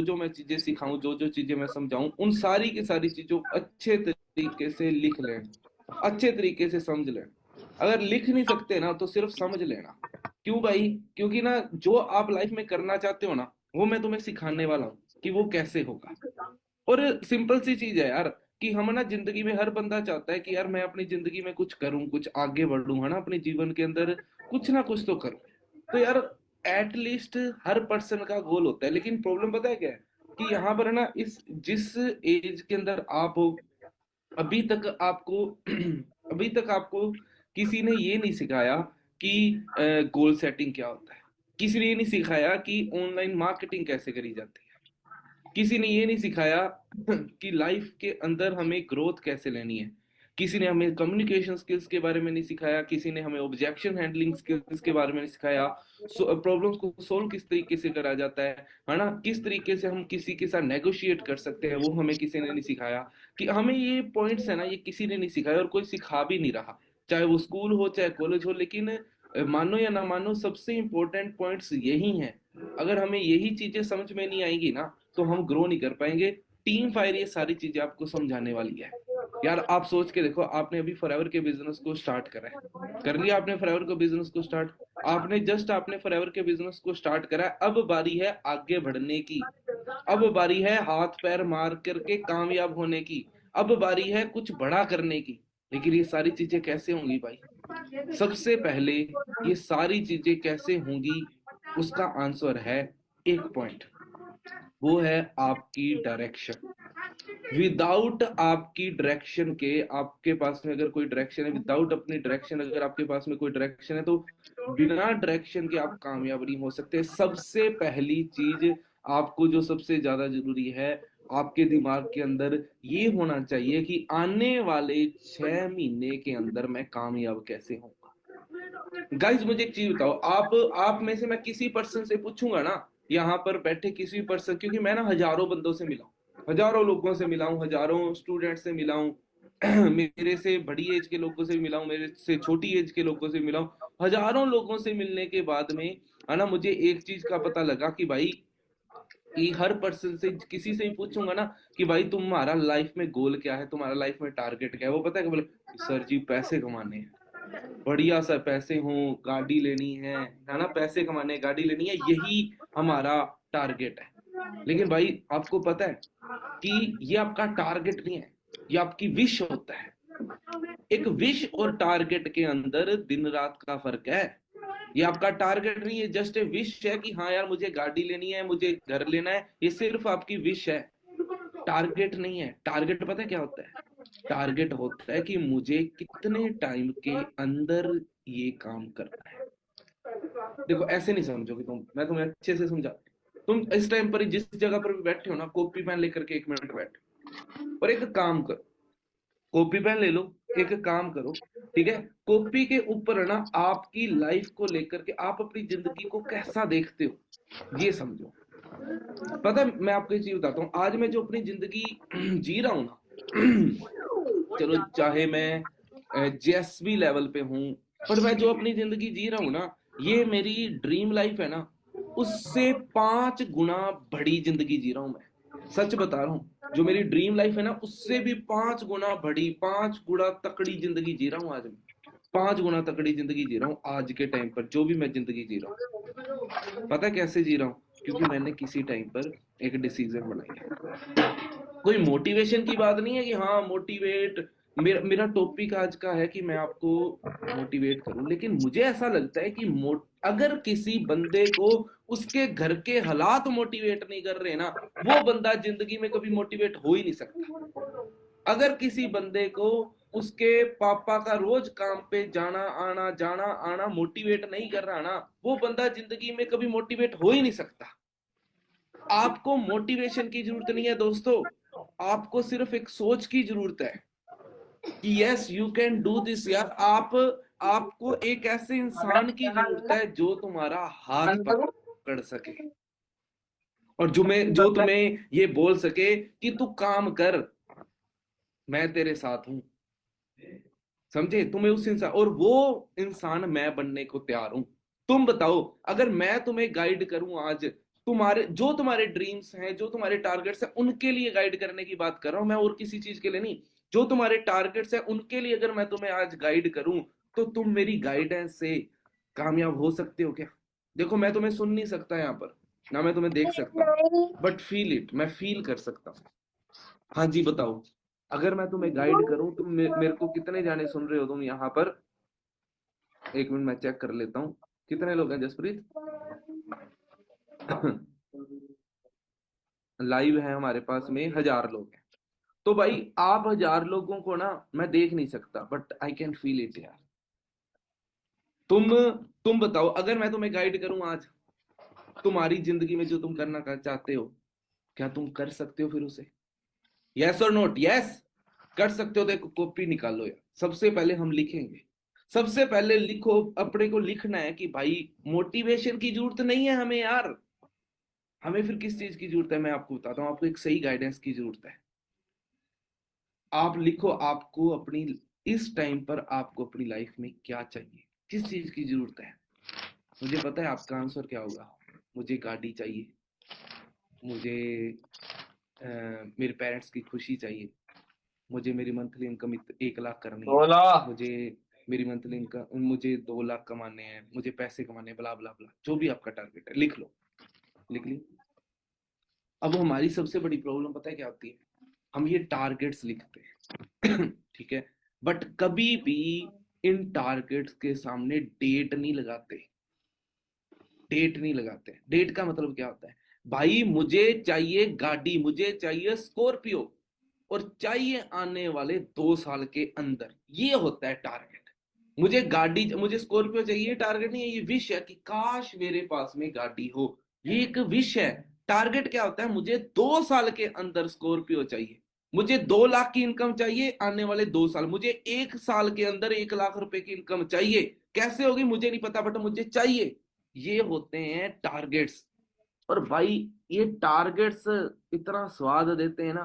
जो मैं चीजें सिखाऊं, जो जो चीजें मैं समझाऊं, उन सारी की सारी चीजों को अच्छे तरीके से लिख लेना, अच्छे तरीके से समझ लेना। अगर लिख नहीं सकते ना तो सिर्फ समझ लेना। क्यों भाई? क्योंकि ना जो आप लाइफ में करना चाहते हो ना, वो मैं तुम्हें सिखाने वाला हूँ कि वो कैसे होगा। और सिंपल सी चीज है यार, कि हम ना जिंदगी में, हर बंदा चाहता है कि यार मैं अपनी जिंदगी में कुछ करूं, कुछ आगे बढ़ूं, है ना, अपने जीवन के अंदर कुछ ना कुछ तो करूं। तो यार एटलीस्ट हर पर्सन का गोल होता है, लेकिन प्रॉब्लम पता है क्या है? कि यहाँ पर है ना, इस जिस एज के अंदर आप हो, अभी तक आपको अभी तक आपको किसी ने ये नहीं सिखाया कि गोल सेटिंग क्या होता है। किसी ने ये नहीं सिखाया कि ऑनलाइन मार्केटिंग कैसे करी जाती है। किसी ने ये नहीं सिखाया कि लाइफ के अंदर हमें ग्रोथ कैसे लेनी है। किसी ने हमें कम्युनिकेशन स्किल्स के बारे में नहीं सिखाया, किसी ने हमें ऑब्जेक्शन हैंडलिंग स्किल्स के बारे में नहीं सिखाया, प्रॉब्लम्स को सोल्व किस तरीके से करा जाता है ना, किस तरीके से हम किसी के साथ नेगोशिएट कर सकते हैं, वो हमें किसी ने नहीं सिखाया। कि हमें ये पॉइंट्स है ना, ये किसी ने नहीं सिखाया और कोई सिखा भी नहीं रहा। चाहे वो स्कूल हो चाहे कॉलेज हो, लेकिन मानो या ना मानो, सबसे इंपॉर्टेंट पॉइंट्स यही हैं। अगर हमें यही चीजें समझ में नहीं आएंगी ना, तो हम ग्रो नहीं कर पाएंगे। टीम फायर ये सारी चीजें आपको समझाने वाली है। यार आप सोच के देखो, आपने अभी फॉरएवर के बिजनेस को स्टार्ट करा है, कर लिया आपने फॉरएवर के बिजनेस को स्टार्ट। आपने फॉरएवर के बिजनेस को स्टार्ट करा है, अब बारी है आगे बढ़ने की। अब बारी है हाथ पैर मार करके कामयाब होने की। अब बारी है कुछ बड़ा करने की। लेकिन ये सारी चीजें कैसे होंगी भाई? सबसे पहले ये सारी चीजें कैसे होंगी, उसका आंसर है एक पॉइंट, वो है आपकी डायरेक्शन। विदाउट आपकी डायरेक्शन के, आपके पास में अगर कोई डायरेक्शन है, विदाउट अपनी डायरेक्शन, अगर आपके पास में कोई डायरेक्शन है, तो बिना डायरेक्शन के आप कामयाब नहीं हो सकते। सबसे पहली चीज आपको जो सबसे ज्यादा जरूरी है, आपके दिमाग के अंदर ये होना चाहिए कि आने वाले 6 महीने के अंदर मैं कामयाब कैसे हूँ। गाइज मुझे एक चीज बताओ, आप में से मैं किसी पर्सन से पूछूंगा ना, यहाँ पर बैठे किसी पर्सन, क्योंकि मैं ना हजारों बंदों से मिला हूं, हजारों लोगों से मिला हूं, हजारों स्टूडेंट से मिला हूं, मेरे से बड़ी एज के लोगों से मिला हूं, मेरे से छोटी एज के लोगों से मिला हूं। हजारों लोगों से मिलने के बाद में, है ना, मुझे एक चीज का पता लगा कि भाई, कि हर पर्सन से, किसी से ही पूछूंगा ना कि भाई तुम्हारा लाइफ में गोल क्या है, तुम्हारा लाइफ में टारगेट क्या है, वो पता है कि बोले, सर जी पैसे कमाने हैं। बढ़िया सर, पैसे हों, गाड़ी लेनी है ना, पैसे कमाने, गाड़ी लेनी है, यही हमारा टारगेट है। लेकिन भाई आपको पता है कि ये आपका टारगेट नहीं है, ये आपकी विश होता है। एक विश और टारगेट के अंदर दिन रात का फर्क है। ये आपका टारगेट नहीं है, जस्ट ए विश है कि हाँ यार मुझे गाड़ी लेनी है, मुझे घर लेना है, ये सिर्फ आपकी विश है, टारगेट नहीं है। टारगेट पता है क्या होता है? टारगेट होता है कि मुझे कितने टाइम के अंदर ये काम करना है। देखो ऐसे नहीं समझोगे तुम, मैं तुम्हें अच्छे से समझा। तुम इस टाइम पर जिस जगह पर भी बैठे हो ना, कॉपी पेन लेकर के 1 मिनट बैठो और एक काम करो। कॉपी पेन ले लो, एक काम करो, ठीक है? कॉपी के ऊपर है ना, आपकी लाइफ को लेकर के आप अपनी जिंदगी को कैसा देखते हो, ये समझो। पता है, मैं आपको एक चीज बताता हूँ, आज मैं जो अपनी जिंदगी जी रहा हूँ ना, चलो चाहे मैं जेएसबी लेवल पे हूँ, पर मैं जो अपनी जिंदगी जी रहा हूँ ना, ये मेरी ड्रीम लाइफ है ना, उससे 5 गुना बड़ी जिंदगी जी रहा हूँ मैं। सच बता रहा हूँ, जो मेरी ड्रीम लाइफ है ना, उससे भी 5 गुना बड़ी, 5 गुना तकड़ी जिंदगी जी रहा हूँ आज मैं। 5 गुना तकड़ी जिंदगी जी रहा हूँ आज के टाइम पर, जो भी मैं जिंदगी जी रहा हूँ। पता है कैसे जी रहा हूँ? क्योंकि मैंने किसी टाइम पर एक डिसीजन बनाई है। कोई मोटिवेशन की बात नहीं है कि हाँ मोटिवेट, मेरा टॉपिक आज का है कि मैं आपको मोटिवेट करूं, लेकिन मुझे ऐसा लगता है कि अगर किसी बंदे को उसके घर के हालात मोटिवेट नहीं कर रहे ना, वो बंदा जिंदगी में कभी मोटिवेट हो ही नहीं सकता। अगर किसी बंदे को उसके पापा का रोज काम पे जाना आना मोटिवेट नहीं कर रहा ना, वो बंदा जिंदगी में कभी मोटिवेट हो ही नहीं सकता। आपको मोटिवेशन की जरूरत नहीं है दोस्तों, आपको सिर्फ एक सोच की जरूरत है कि yes you can do this. यार आपको एक ऐसे इंसान की जरूरत है जो तुम्हारा हाथ पकड़ सके, और जो तुम्हें ये बोल सके कि तू काम कर, मैं तेरे साथ हूं। समझे? तुम्हें उस इंसान, और वो इंसान मैं बनने को तैयार हूं। तुम बताओ, अगर मैं तुम्हें गाइड करूं आज, तुम्हारे ड्रीम्स हैं, जो तुम्हारे टारगेट्स हैं, उनके लिए गाइड करने की बात कर रहा हूं मैं, और किसी चीज के लिए नहीं। जो तुम्हारे टारगेट्स हैं उनके लिए अगर मैं तुम्हें आज गाइड करूं, तो तुम मेरी गाइडेंस से कामयाब हो सकते हो क्या? देखो, मैं तुम्हें सुन नहीं सकता यहाँ पर, ना मैं तुम्हें देख सकता, बट फील इट, मैं फील कर सकता हूँ। हाँ जी बताओ, अगर मैं तुम्हें गाइड करूं, तुम मेरे को कितने जाने सुन रहे हो तुम यहाँ पर? एक मिनट मैं चेक कर लेता हूँ, कितने लोग हैं जसप्रीत? लाइव है हमारे पास में 1000 लोग हैं। तो भाई आप 1000 लोगों को ना मैं देख नहीं सकता, but I can feel it यार। तुम तुम बताओ, अगर मैं तुम्हें गाइड करूं आज, तुम्हारी जिंदगी में जो तुम करना चाहते हो, क्या तुम कर सकते हो फिर उसे? यस और नोट? यस कर सकते हो तो एक कॉपी निकालो यार, सबसे पहले हम लिखेंगे। सबसे पहले लिखो, अपने को लिखना है कि भाई मोटिवेशन की जरूरत नहीं है हमें यार। हमें फिर किस चीज की जरूरत है? मैं आपको बताता हूँ, आपको एक सही गाइडेंस की जरूरत है। आप लिखो, आपको अपनी इस टाइम पर आपको अपनी लाइफ में क्या चाहिए, किस चीज की जरूरत है? मुझे पता है आपका आंसर क्या होगा। मुझे गाड़ी चाहिए, मुझे मेरे पेरेंट्स की खुशी चाहिए, मुझे मेरी मंथली इनकम 1 लाख करनी है, बोला। मुझे मेरी मंथली इनकम, मुझे 2 लाख कमाने हैं, मुझे पैसे कमाने हैं, ब्ला ब्ला ब्ला। जो भी आपका टारगेट है लिख लो, लिख ली। अब हमारी सबसे बड़ी प्रॉब्लम पता है क्या होती है? हम ये टारगेट्स लिखते हैं ठीक है, बट कभी भी इन टारगेट्स के सामने डेट नहीं लगाते। डेट नहीं लगाते। डेट का मतलब क्या होता है? भाई मुझे चाहिए गाड़ी, मुझे चाहिए स्कॉर्पियो, और चाहिए आने वाले 2 साल के अंदर। ये होता है टारगेट। मुझे गाड़ी, मुझे स्कॉर्पियो चाहिए, टारगेट नहीं है। ये विश है कि काश मेरे पास में गाड़ी हो, ये एक विश है। टारगेट क्या होता है? मुझे 2 साल के अंदर स्कॉर्पियो चाहिए, मुझे 2 लाख की इनकम चाहिए आने वाले 2 साल, मुझे 1 साल के अंदर 1 लाख रुपए की इनकम चाहिए। कैसे होगी मुझे नहीं पता, बट मुझे चाहिए। ये होते हैं टारगेट्स। और भाई ये टारगेट्स इतना स्वाद देते हैं ना,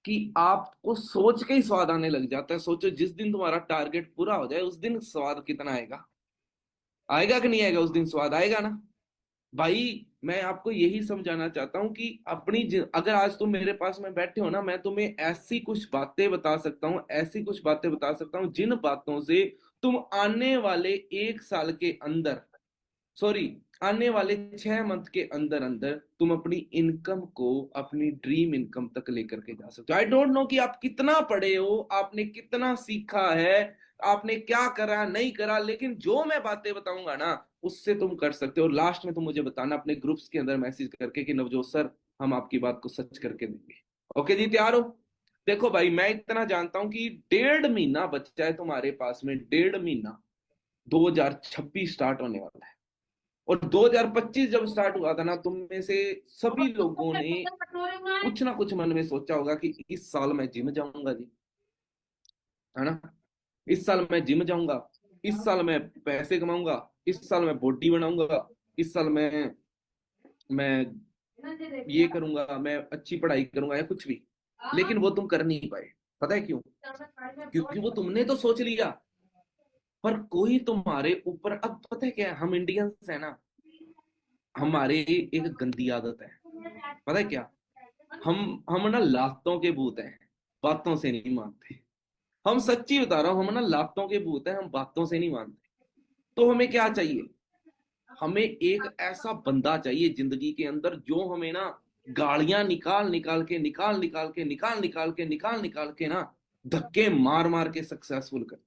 कि आपको सोच के ही स्वाद आने लग जाता है। सोचो, जिस दिन तुम्हारा टारगेट पूरा हो जाए, उस दिन स्वाद कितना आएगा। आएगा कि नहीं आएगा? उस दिन स्वाद आएगा ना भाई। मैं आपको यही समझाना चाहता हूं कि अगर आज तुम मेरे पास में बैठे हो ना, मैं तुम्हें ऐसी कुछ बातें बता सकता हूँ, ऐसी कुछ बातें बता सकता हूँ, जिन बातों से तुम आने वाले 1 साल के अंदर, सॉरी, आने वाले 6 मंथ के अंदर अंदर तुम अपनी इनकम को अपनी ड्रीम इनकम तक लेकर के जा सकते हो। आई डोंट नो कि आप कितना पढ़े हो, आपने कितना सीखा है, आपने क्या करा नहीं करा, लेकिन जो मैं बातें बताऊंगा ना, उससे तुम कर सकते हो। और लास्ट में तुम मुझे बताना अपने ग्रुप्स के अंदर मैसेज करके कि नवजोत सर, हम आपकी बात को सच करके देंगे। ओके जी, तैयार हो? देखो भाई, मैं इतना जानता हूं कि 1.5 महीना बचा है तुम्हारे पास में, 1.5 महीना। 2026 स्टार्ट होने वाला है, और 2025 जब स्टार्ट हुआ था ना, तुम में से सभी लोगों ने कुछ ना कुछ मन में सोचा होगा कि इस साल मैं जिम जाऊंगा जी, है ना? इस साल मैं जिम जाऊंगा, इस साल मैं पैसे कमाऊंगा, इस साल मैं बॉडी बनाऊंगा, इस साल मैं ये करूंगा, मैं अच्छी पढ़ाई करूंगा, या कुछ भी। लेकिन वो तुम कर नहीं पाए। पता है क्यों? क्योंकि वो तुमने तो सोच लिया, पर कोई तुम्हारे ऊपर, अब पता है क्या है, हम इंडियंस है ना, हमारे एक गंदी आदत है। पता है क्या? हम ना लातों के भूत हैं, बातों से नहीं मानते। हम सच्ची बता रहा हूं, हम ना लातों के भूत हैं, हम बातों से नहीं मानते। तो हमें क्या चाहिए? हमें एक ऐसा बंदा चाहिए जिंदगी के अंदर, जो हमें ना गालियां निकाल निकाल के, निकाल निकाल के, निकाल निकाल के, निकाल निकाल के ना, धक्के मार मार के सक्सेसफुल करते।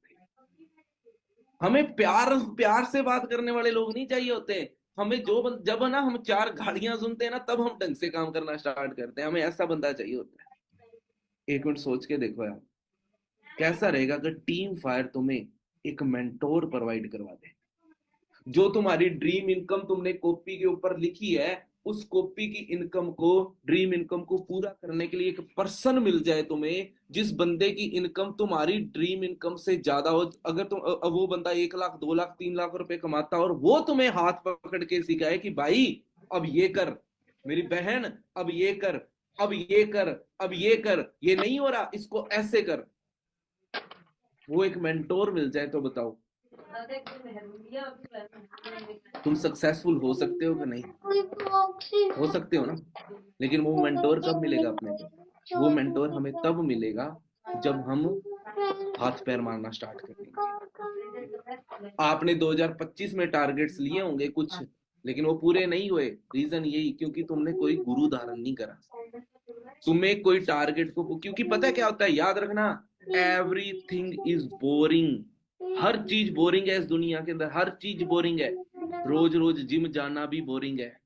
हमें प्यार प्यार से बात करने वाले लोग नहीं चाहिए होते। हमें जब ना हम 4 गालियां सुनते हैं ना, तब हम ढंग से काम करना स्टार्ट करते हैं। हमें ऐसा बंदा चाहिए होता है। 1 मिनट सोच के देखो यार, कैसा रहेगा अगर टीम फायर तुम्हें एक मेंटोर प्रोवाइड करवा दे, जो तुम्हारी ड्रीम इनकम तुमने कॉपी के ऊपर लिखी है, उस कॉपी की इनकम को, ड्रीम इनकम को पूरा करने के लिए एक पर्सन मिल जाए तुम्हें, जिस बंदे की इनकम तुम्हारी ड्रीम इनकम से ज्यादा हो। अगर तुम वो बंदा 1 लाख, 2 लाख, 3 लाख रुपए कमाता, और वो तुम्हें हाथ पकड़ के सिखाए कि भाई अब ये कर, मेरी बहन अब ये कर, अब ये कर, अब ये कर, ये नहीं हो रहा, इसको ऐसे कर। वो एक मेंटोर मिल जाए तो बताओ, तुम सक्सेसफुल हो सकते हो कि नहीं? हो सकते हो ना? लेकिन वो मेंटोर कब मिलेगा अपने को? वो मेंटोर हमें तब मिलेगा जब हम हाथ पैर मारना स्टार्ट करेंगे। आपने 2025 में टारगेट्स लिए होंगे कुछ, लेकिन वो पूरे नहीं हुए। रीजन यही, क्योंकि तुमने कोई गुरु धारण नहीं करा। तुम्हें कोई टारगेट को, क्योंकि पता है क्या होता है, याद रखना, एवरीथिंग इज बोरिंग। हर चीज बोरिंग है इस दुनिया के अंदर, हर चीज बोरिंग है। रोज रोज जिम जाना भी बोरिंग है।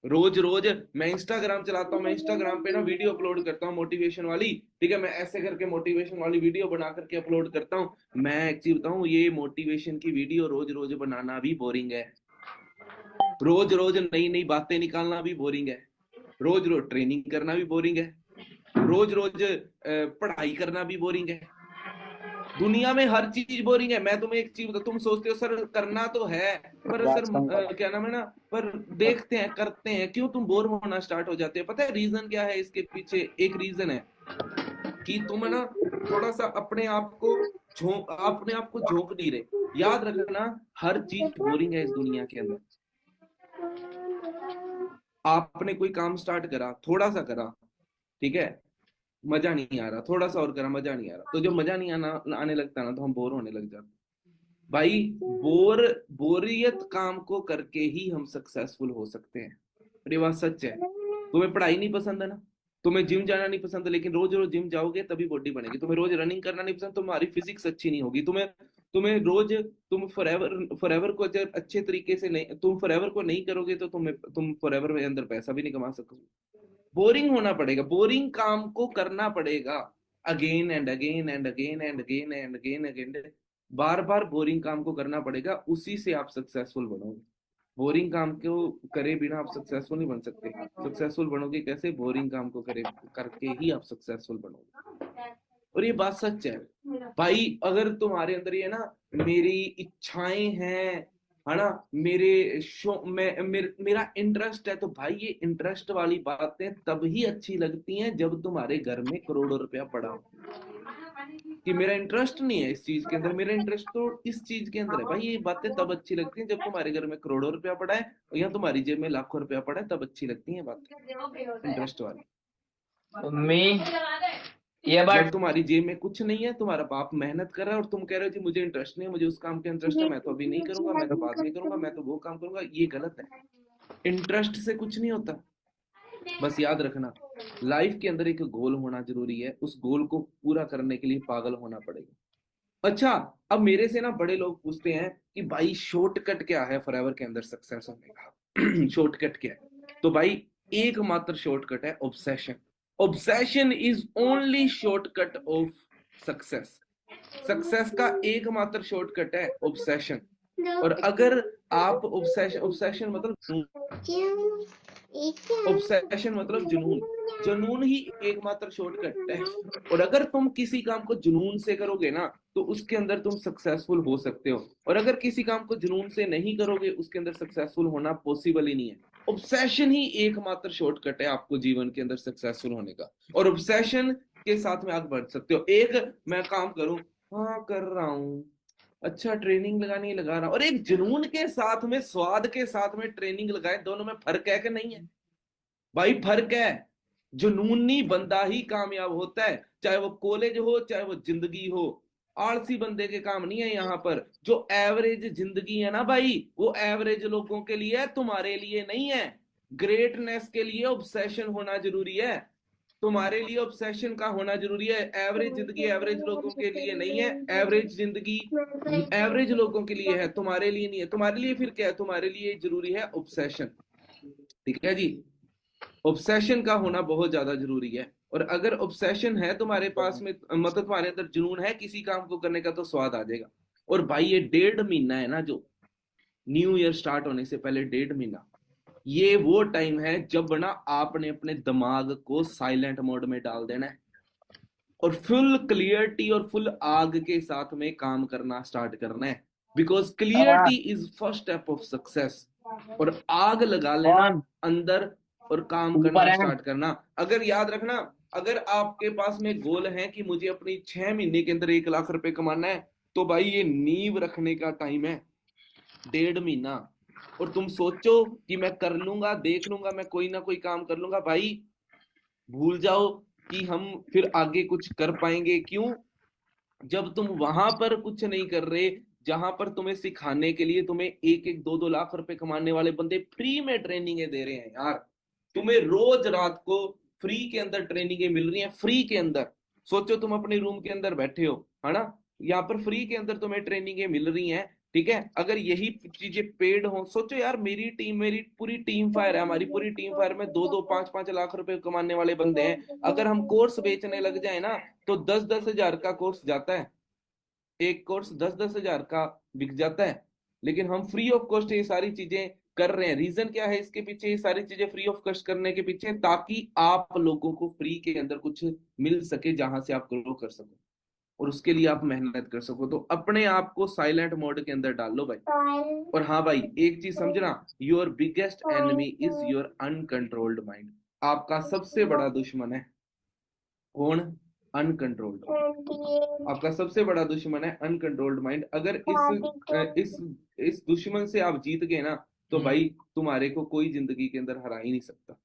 रोज रोज मैं इंस्टाग्राम चलाता हूँ, मैं इंस्टाग्राम पे ना वीडियो अपलोड करता हूँ मोटिवेशन वाली, ठीक है, मैं ऐसे करके मोटिवेशन वाली वीडियो बना करके अपलोड करता हूँ। मैं एक चीज बताऊँ, ये मोटिवेशन की वीडियो रोज रोज बनाना भी बोरिंग है। रोज रोज नई नई बातें निकालना भी बोरिंग है। रोज रोज ट्रेनिंग करना भी बोरिंग है। रोज रोज पढ़ाई करना भी बोरिंग है। दुनिया में हर चीज बोरिंग है। मैं तुम्हें एक चीज बता, तुम सोचते हो सर करना तो है, पर सर क्या नाम है ना, पर देखते हैं करते हैं, क्यों तुम बोर होना स्टार्ट हो जाते हो? पता है रीजन क्या है इसके पीछे? एक रीजन है कि तुम है ना थोड़ा सा अपने आप को झोंक नहीं रहे। याद रखना, हर चीज बोरिंग है इस दुनिया के अंदर। आपने कोई काम स्टार्ट करा, थोड़ा सा करा, ठीक है, मजा नहीं आ रहा, थोड़ा सा और करा, मजा नहीं आ रहा, तो जब मजा नहीं आने लगता ना, तो हम बोर होने लग जाते। भाई, बोरियत काम को करके ही हम सक्सेसफुल हो सकते हैं। और ये बात सच है। तुम्हें पढ़ाई नहीं पसंद है ना, तुम्हें जिम जाना नहीं पसंद है, लेकिन रोज रोज जिम जाओगे तभी बॉडी बनेगी। तुम्हें रोज रनिंग करना नहीं पसंद, तुम्हारी फिजिक्स अच्छी नहीं होगी। तुम्हें तुम्हें रोज तुम फॉरएवर को अगर अच्छे तरीके से नहीं, तुम फॉरएवर को नहीं करोगे, तो तुम फॉरएवर में अंदर पैसा भी नहीं कमा सकोगे। बोरिंग होना पड़ेगा, बोरिंग काम को करना पड़ेगा, again and again and again and again and again again, bar bar boring काम को करना पड़ेगा, उसी से आप सक्सेसफुल बनोगे। बोरिंग काम को करे बिना आप सक्सेसफुल नहीं बन सकते। सक्सेसफुल बनोगे कैसे? बोरिंग काम को करे करके ही आप सक्सेसफुल बनोगे। और ये बात सच है भाई। अगर तुम्हारे अंदर ये ना, मेरी इच्छाएं हैं, है ना, मेरा इंटरेस्ट है, तो भाई ये इंटरेस्ट वाली बातें तब ही अच्छी लगती हैं जब तुम्हारे घर में करोड़ों रुपया पड़ा हो। कि मेरा इंटरेस्ट नहीं है इस चीज के अंदर, मेरा इंटरेस्ट तो इस चीज के अंदर है, भाई ये बातें तब अच्छी लगती हैं जब तुम्हारे घर में करोड़ों रुपया पड़ा है, या तुम्हारी जेब में लाखों रुपया पड़ा है, तब अच्छी लगती है बातें इंटरेस्ट वाली। ये जब बात तुम्हारी जेब में कुछ नहीं है, तुम्हारा बाप मेहनत कर रहा है और तुम कह रहे हो जी मुझे इंटरेस्ट नहीं है, मुझे उस काम के इंटरेस्ट है, मैं तो अभी नहीं करूंगा, मैं तो बाद में करूंगा, मैं तो वो काम करूंगा, ये गलत है। इंटरेस्ट से कुछ नहीं होता। बस याद रखना, लाइफ के अंदर एक गोल होना जरूरी है, उस गोल को पूरा करने के लिए पागल होना पड़ेगा। अच्छा, अब मेरे से ना बड़े लोग पूछते हैं कि भाई शॉर्टकट क्या है फॉरएवर के अंदर सक्सेस होने का? शॉर्टकट क्या है? तो भाई एकमात्र शॉर्टकट है obsession. Obsession is only shortcut of success. Success का एकमात्र शॉर्टकट है ऑब्सेशन। और अगर आप ऑब्सेशन मतलब ऑब्सेशन मतलब जुनून, जुनून ही एकमात्र शॉर्टकट है। और अगर तुम किसी काम को जुनून से करोगे ना, तो उसके अंदर तुम सक्सेसफुल हो सकते हो। और अगर किसी काम को जुनून से नहीं करोगे, उसके अंदर सक्सेसफुल होना पॉसिबल ही नहीं है। ऑब्सेशन ही एकमात्र शॉर्टकट है आपको जीवन के अंदर सक्सेसफुल होने का। और ऑब्सेशन के साथ में आगे बढ़ सकते हो। एक, मैं काम करूं, हाँ कर रहा हूं, अच्छा ट्रेनिंग लगानी लगा रहा हूं, और एक जुनून के साथ में, स्वाद के साथ में ट्रेनिंग लगाए, दोनों में फर्क है कि नहीं है? भाई फर्क है। जुनूनी बंदा ही कामयाब होता है, चाहे वो कॉलेज हो चाहे वो जिंदगी हो। आलसी बंदे के काम नहीं है यहाँ पर। जो एवरेज जिंदगी है ना भाई, वो एवरेज लोगों के लिए है, तुम्हारे लिए नहीं है। ग्रेटनेस के लिए ऑब्सेशन होना जरूरी है। तुम्हारे लिए ऑब्सेशन का होना जरूरी है। एवरेज जिंदगी एवरेज लोगों के लिए नहीं है। एवरेज जिंदगी एवरेज लोगों के लिए है, तुम्हारे लिए नहीं है। तुम्हारे लिए फिर क्या है? तुम्हारे लिए जरूरी है ऑब्सेशन। ठीक है जी, ऑब्सेशन का होना बहुत ज्यादा जरूरी है। और अगर ऑब्सेशन है तुम्हारे पास में, मतलब तुम्हारे अंदर जुनून है किसी काम को करने का, तो स्वाद आ जाएगा। और भाई ये 1.5 महीना है ना, जो न्यू ईयर स्टार्ट होने से पहले 1.5 महीना, ये वो टाइम है जब ना आपने अपने दिमाग को साइलेंट मोड में डाल देना है, और फुल क्लियरिटी और फुल आग के साथ में काम करना स्टार्ट करना है। Because clarity is first step of success. और आग लगा लेना कौन अंदर, और काम ऊपर करना है? स्टार्ट करना। अगर याद रखना, अगर आपके पास में गोल है कि मुझे अपनी 6 महीने के अंदर 1 लाख रुपए कमाना है, तो भाई ये नींव रखने का टाइम है, 1.5 महीना। और तुम सोचो कि मैं कर लूंगा, देख लूंगा, मैं कोई ना कोई काम कर लूंगा, भाई भूल जाओ कि हम फिर आगे कुछ कर पाएंगे। क्यों? जब तुम वहां पर कुछ नहीं कर रहे, जहां पर तुम्हें सिखाने के लिए तुम्हें 1-1 2-2 लाख रुपए कमाने वाले बंदे फ्री में ट्रेनिंगें दे रहे हैं यार। तुम्हें रोज रात को फ्री के अंदर ट्रेनिंगें मिल रही हैं, फ्री के अंदर। सोचो तुम अपने रूम के अंदर बैठे हो, है ना, यहाँ पर फ्री के अंदर तुम्हें ट्रेनिंगें मिल रही हैं। ठीक है, अगर यही चीजें पेड हो, सोचो यार, मेरी पूरी टीम फायर है, हमारी पूरी टीम फायर में 2-2 5-5 लाख रुपए कमाने वाले बंदे हैं। अगर हम कोर्स बेचने लग जाए ना, तो 10-10 हजार का कोर्स जाता है, एक कोर्स 10-10 हजार का बिक जाता है। लेकिन हम फ्री ऑफ कॉस्ट ये सारी चीजें कर रहे हैं। रीजन क्या है इसके पीछे, ये सारी चीजें फ्री ऑफ कॉस्ट करने के पीछे? ताकि आप लोगों को फ्री के अंदर कुछ मिल सके जहां से आप ग्रो कर सको, और उसके लिए आप मेहनत कर सको। तो अपने आप को साइलेंट मोड के अंदर डाल लो भाई। और हाँ भाई, एक चीज समझना, your biggest enemy is your uncontrolled mind. आपका सबसे बड़ा दुश्मन है कौन? Uncontrolled mind. आपका सबसे बड़ा दुश्मन है अनकंट्रोल्ड माइंड। अगर इस दुश्मन से आप जीत गए ना, तो भाई तुम्हारे को कोई जिंदगी के अंदर हरा ही नहीं सकता।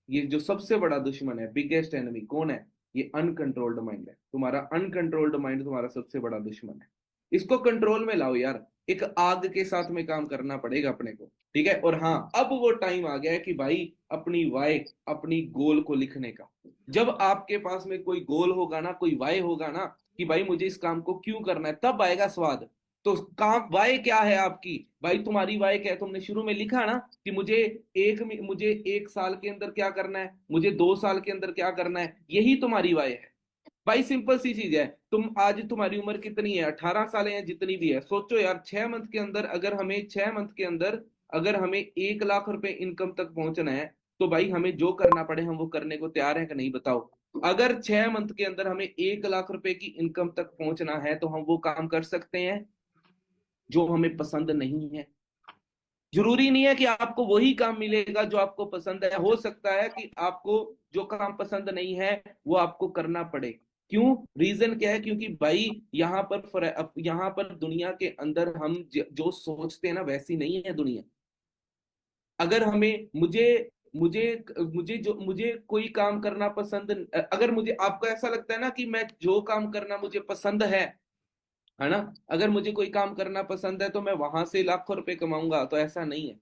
ये जो सबसे बड़ा दुश्मन है, बिगेस्ट एनिमी कौन है? ये अनकंट्रोल्ड माइंड है। तुम्हारा अनकंट्रोल्ड माइंड तुम्हारा सबसे बड़ा दुश्मन है। इसको कंट्रोल में लाओ यार। एक आग के साथ में काम करना पड़ेगा अपने को। ठीक है, और हाँ, अब वो टाइम आ गया है कि भाई अपनी वाई, अपनी गोल को लिखने का। जब आपके पास में कोई गोल होगा ना, कोई वाई होगा ना, कि भाई मुझे इस काम को क्यों करना है, तब आएगा स्वाद। तो काम वाई क्या है आपकी? भाई तुम्हारी वाई क्या है? तुमने शुरू में लिखा ना कि मुझे 1 साल के अंदर क्या करना है, मुझे 2 साल के अंदर क्या करना है, यही तुम्हारी वाई है। भाई सिंपल सी चीज है। तुम आज, तुम्हारी उम्र कितनी है, 18 साल है, जितनी भी है, सोचो यार, 6 मंथ के अंदर अगर हमें 6 मंथ के अंदर अगर हमें 1 लाख रुपए इनकम तक पहुंचना है, तो भाई हमें जो करना पड़े हम वो करने को तैयार है कि नहीं, बताओ। अगर 6 मंथ के अंदर हमें 1 लाख रुपए की इनकम तक पहुंचना है, तो हम वो काम कर सकते हैं जो हमें पसंद नहीं है। जरूरी नहीं है कि आपको वही काम मिलेगा जो आपको पसंद है, हो सकता है कि आपको जो काम पसंद नहीं है वो आपको करना पड़े। क्यों? रीजन क्या है? क्योंकि भाई यहाँ पर दुनिया के अंदर हम जो सोचते हैं ना, वैसी नहीं है दुनिया। अगर हमें मुझे मुझे मुझे कोई काम करना पसंद, अगर मुझे, आपको ऐसा लगता है ना कि मैं जो काम करना मुझे पसंद है ना, अगर मुझे कोई काम करना पसंद है तो मैं वहां से लाखों रुपए कमाऊंगा, तो ऐसा नहीं है।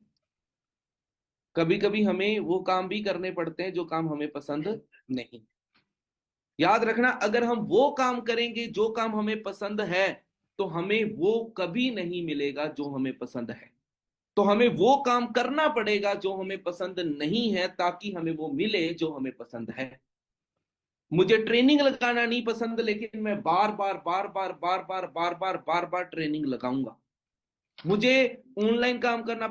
कभी कभी हमें वो काम भी करने पड़ते हैं जो काम हमें पसंद नहीं। याद रखना, अगर हम वो काम करेंगे जो काम हमें पसंद है, तो हमें वो कभी नहीं मिलेगा जो हमें पसंद है। तो हमें वो काम करना पड़ेगा जो हमें पसंद नहीं है, ताकि हमें वो मिले जो हमें पसंद है। मुझे ट्रेनिंग लगाना नहीं पसंद, लेकिन मैं बार बार बार बार बार बार बार बार बार बार ट्रेनिंग लगाऊंगा। मुझे ऑनलाइन काम करना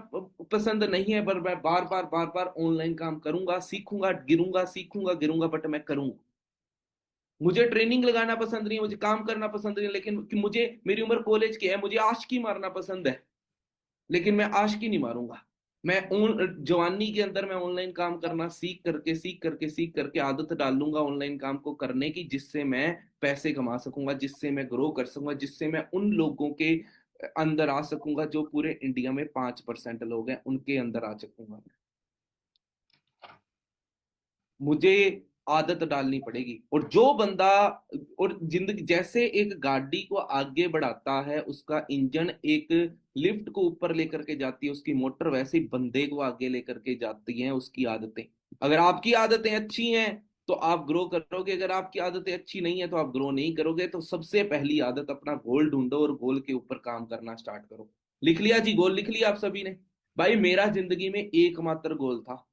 पसंद नहीं है, पर मैं बार बार बार बार ऑनलाइन काम करूंगा, सीखूंगा, गिरूंगा, सीखूंगा, गिरूंगा, बट मैं करूंगा। मुझे ट्रेनिंग लगाना पसंद नहीं है, मुझे काम करना पसंद नहीं है, लेकिन कि मुझे, मेरी उम्र कॉलेज की है, मुझे आशिकी मारना पसंद है, लेकिन मैं आशिकी नहीं मारूंगा। मैं जवानी के अंदर मैं ऑनलाइन काम करना सीख करके आदत डाल लूंगा ऑनलाइन काम को करने की, जिससे मैं पैसे कमा सकूंगा, जिससे मैं ग्रो कर सकूंगा, जिससे मैं उन लोगों के अंदर आ सकूंगा जो पूरे इंडिया में 5% लोग हैं, उनके अंदर आ सकूंगा। मुझे आदत डालनी पड़ेगी। और जो बंदा, और जिंदगी जैसे एक गाड़ी को आगे बढ़ाता है, उसका इंजन एक लिफ्ट को ऊपर लेकर के जाती है, उसकी मोटर वैसे ही बंदे को आगे लेकर के जाती हैं उसकी आदतें। अगर आपकी आदतें अच्छी हैं तो आप ग्रो करोगे, अगर आपकी आदतें अच्छी नहीं है तो आप ग्रो नहीं करोगे। तो सबसे पहली आदत, अपना गोल ढूंढो और गोल के ऊपर काम करना स्टार्ट करो। लिख लिया जी गोल? लिख लिया आप सभी ने? भाई मेरा जिंदगी में एकमात्र गोल था,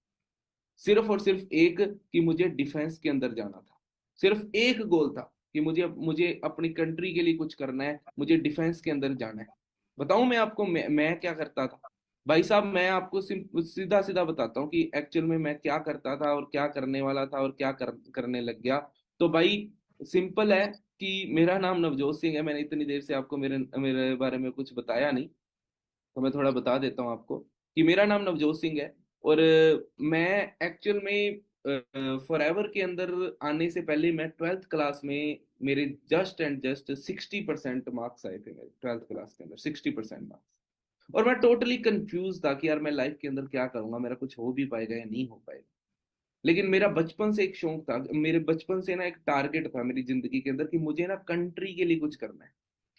सिर्फ और सिर्फ एक, कि मुझे डिफेंस के अंदर जाना था। सिर्फ एक गोल था कि मुझे मुझे अपनी कंट्री के लिए कुछ करना है, मुझे डिफेंस के अंदर जाना है। बताऊं मैं आपको, मैं क्या करता था? भाई साहब, मैं आपको सीधा सीधा बताता हूँ कि एक्चुअल में मैं क्या करता था और क्या करने वाला था और क्या करने लग गया। तो भाई सिंपल है कि मेरा नाम नवजोत सिंह है। मैंने इतनी देर से आपको मेरे मेरे बारे में कुछ बताया नहीं, तो मैं थोड़ा बता देता हूँ आपको कि मेरा नाम नवजोत सिंह है। और मैं एक्चुअल में फॉरएवर के अंदर आने से पहले मैं 12th क्लास में मेरे जस्ट एंड जस्ट 60% मार्क्स आए थे मेरे 12th क्लास के अंदर 60% मार्क्स। और मैं टोटली कंफ्यूज था कि यार मैं लाइफ के अंदर क्या करूंगा, मेरा कुछ हो भी पाएगा या नहीं हो पाएगा। लेकिन मेरा बचपन से एक शौक था, मेरे बचपन से ना एक टारगेट था मेरी जिंदगी के अंदर कि मुझे ना कंट्री के लिए कुछ करना है,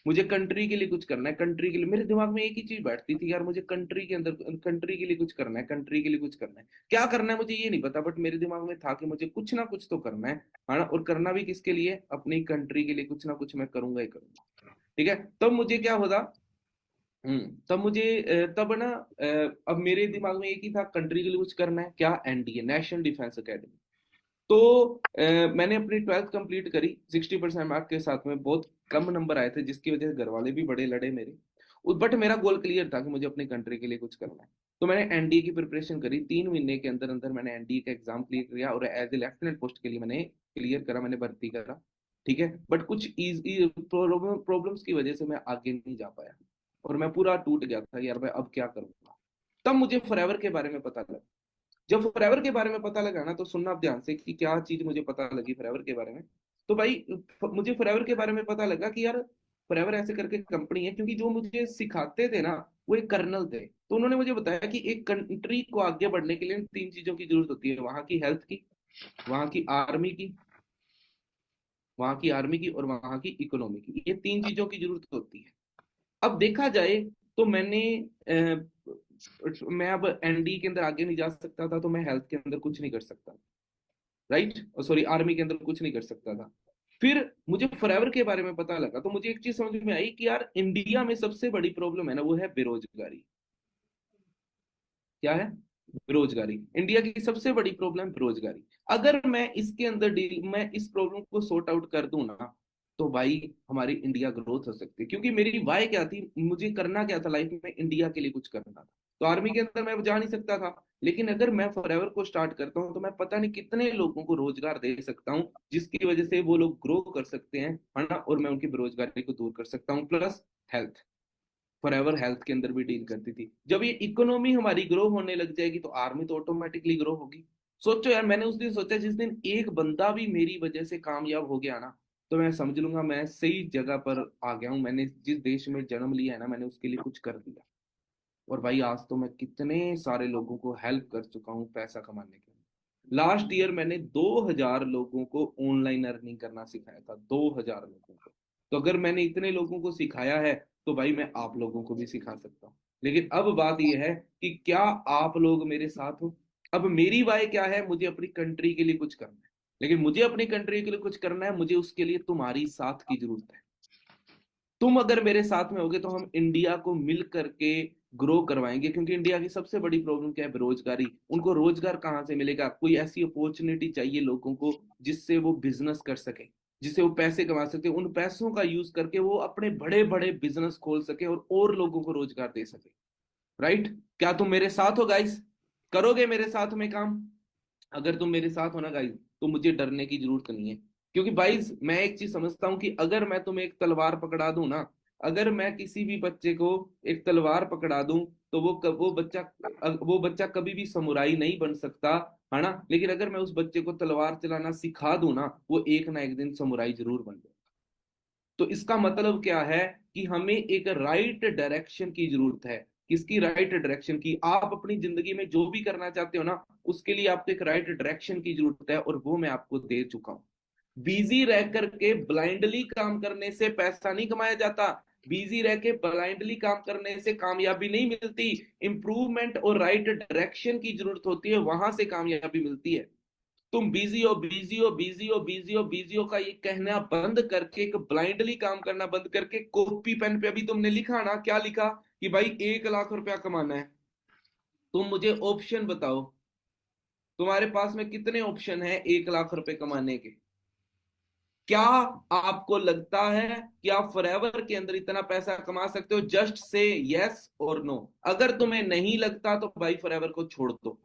मुझे कंट्री के लिए कुछ करना है, कंट्री के लिए। मेरे दिमाग में एक ही चीज बैठती थी, यार मुझे कंट्री के अंदर कंट्री के लिए कुछ करना है, कंट्री के लिए कुछ करना है। क्या करना है मुझे ये नहीं पता, बट मेरे दिमाग में था कि मुझे कुछ ना कुछ तो करना है ना। और करना भी किसके लिए, अपनी कंट्री के लिए कुछ ना कुछ मैं करूंगा ही करूंगा। ठीक है, तब मुझे क्या होता। तब मुझे तब ना अब मेरे दिमाग में एक ही था, कंट्री के लिए कुछ करना है, क्या, एनडीए, नेशनल डिफेंस एकेडमी। तो मैंने अपनी 12th कंप्लीट करी 60% मार्क के साथ में, बहुत कम नंबर आए थे जिसकी वजह से घर वाले भी बड़े लड़े मेरे। बट मेरा गोल क्लियर था कि मुझे अपनी कंट्री के लिए कुछ करना है। तो मैंने एनडीए की प्रिपरेशन करी, 3 महीने के अंदर अंदर मैंने एनडीए का एग्जाम क्लियर किया और एज ए लेफ्टिनेंट पोस्ट के लिए मैंने क्लियर करा, मैंने भर्ती करा। ठीक है, बट कुछ इजी प्रॉब्लम्स की वजह से मैं आगे नहीं जा पाया और मैं पूरा टूट गया था, यार मैं अब क्या करूंगा। तब मुझे फॉरएवर के बारे में पता लगा। जब फॉरएवर के बारे में पता लगा ना, तो सुनना आप ध्यान से कि क्या चीज मुझे पता लगी फॉरएवर के बारे में। तो भाई मुझे फॉरएवर के बारे में पता लगा कि यार फॉरएवर ऐसे करके कंपनी है, क्योंकि जो मुझे सिखाते थे ना वो एक कर्नल थे। तो उन्होंने मुझे बताया कि एक कंट्री को आगे बढ़ने के लिए 3 चीजों की जरूरत होती है, वहां की हेल्थ की, वहां की आर्मी की, वहां की आर्मी की और वहां की इकोनॉमी की, ये 3 चीजों की जरूरत होती है। अब देखा जाए तो मैं अब एनडी के अंदर आगे नहीं जा सकता था, तो मैं हेल्थ के अंदर कुछ नहीं कर सकता, राइट, सॉरी आर्मी के अंदर कुछ नहीं कर सकता था। फिर मुझे फॉरएवर के बारे में पता लगा, तो मुझे एक चीज समझ में आई कि यार इंडिया में सबसे बड़ी प्रॉब्लम है ना, वो है बेरोजगारी। क्या है? बेरोजगारी। इंडिया की सबसे बड़ी प्रॉब्लम बेरोजगारी। अगर मैं इसके अंदर डील मैं इस प्रॉब्लम को सॉर्ट आउट कर दूं ना, तो भाई हमारी इंडिया ग्रोथ हो सकती है। क्योंकि मेरी वाय क्या थी, मुझे करना क्या था लाइफ में, इंडिया के लिए कुछ करना था। तो आर्मी के अंदर मैं जा नहीं सकता था, लेकिन अगर मैं फॉरएवर को स्टार्ट करता हूँ तो मैं पता नहीं कितने लोगों को रोजगार दे सकता हूँ, जिसकी वजह से वो लोग ग्रो कर सकते हैं, है ना, और मैं उनकी बेरोजगारी को दूर कर सकता हूँ। प्लस हेल्थ, फॉरएवर हेल्थ के अंदर भी डील करती थी। जब ये इकोनॉमी हमारी ग्रो होने लग जाएगी तो आर्मी तो ऑटोमेटिकली ग्रो होगी। सोचो यार, मैंने उस दिन सोचा जिस दिन एक बंदा भी मेरी वजह से कामयाब हो गया ना, तो मैं समझ लूंगा मैं सही जगह पर आ गया हूँ, मैंने जिस देश में जन्म लिया है ना, मैंने उसके लिए कुछ कर दिया। और भाई आज तो मैं कितने सारे लोगों को हेल्प कर चुका हूँ पैसा कमाने के लिए। लास्ट ईयर मैंने 2000 लोगों को ऑनलाइन अर्निंग करना सिखाया था, 2000 लोगों को। तो अगर मैंने इतने लोगों को सिखाया है, तो भाई मैं आप लोगों को भी सिखा सकता हूँ। लेकिन अब बात यह है कि क्या आप लोग मेरे साथ हो। अब मेरी बात क्या है, मुझे अपनी कंट्री के लिए कुछ करना है, लेकिन मुझे अपनी कंट्री के लिए कुछ करना है, मुझे उसके लिए तुम्हारी साथ की जरूरत है। तुम अगर मेरे साथ में होगे तो हम इंडिया को मिल करके ग्रो करवाएंगे। क्योंकि इंडिया की सबसे बड़ी प्रॉब्लम क्या है, बेरोजगारी। उनको रोजगार कहाँ से मिलेगा, कोई ऐसी अपॉर्चुनिटी चाहिए लोगों को जिससे वो बिजनेस कर सके, जिससे वो पैसे कमा सके, उन पैसों का यूज करके वो अपने बड़े बड़े बिजनेस खोल सके और लोगों को रोजगार दे सके। राइट? क्या तुम मेरे साथ हो गाइस? करोगे मेरे साथ में काम? अगर तुम मेरे साथ हो ना गाइस, तो मुझे डरने की जरूरत नहीं है। क्योंकि भाई मैं एक चीज समझता हूँ कि अगर मैं तुम्हें एक तलवार पकड़ा दूं ना, अगर मैं किसी भी बच्चे को एक तलवार पकड़ा दूं, तो वो बच्चा कभी भी समुराई नहीं बन सकता, है ना। लेकिन अगर मैं उस बच्चे को तलवार चलाना सिखा दूं ना, वो एक ना एक दिन समुराई जरूर बन जाए। तो इसका मतलब क्या है कि हमें एक राइट डायरेक्शन की जरूरत है। किसकी राइट डायरेक्शन की? आप अपनी जिंदगी में जो भी करना चाहते हो ना, उसके लिए आपको एक राइट डायरेक्शन की जरूरत है, और वो मैं आपको दे चुका हूं। बिजी रह करके ब्लाइंडली काम करने से पैसा नहीं कमाया जाता। बिजी रह के ब्लाइंडली काम करने से कामयाबी नहीं मिलती। इंप्रूवमेंट और राइट डायरेक्शन की जरूरत होती है, वहां से कामयाबी मिलती है। तुम बिजी हो, बिजी हो, बिजी हो, बिजी हो, बिजी हो का ये कहना बंद करके, एक ब्लाइंडली काम करना बंद करके, कॉपी पेन पे अभी तुमने लिखा ना, क्या लिखा कि भाई 1 लाख रुपया कमाना है। तुम मुझे ऑप्शन बताओ, तुम्हारे पास में कितने ऑप्शन है 1 लाख रुपए कमाने के? क्या आपको लगता है कि आप फॉरएवर के अंदर इतना पैसा कमा सकते हो? जस्ट से यस और नो। अगर तुम्हें नहीं लगता तो भाई फॉरएवर को छोड़ दो।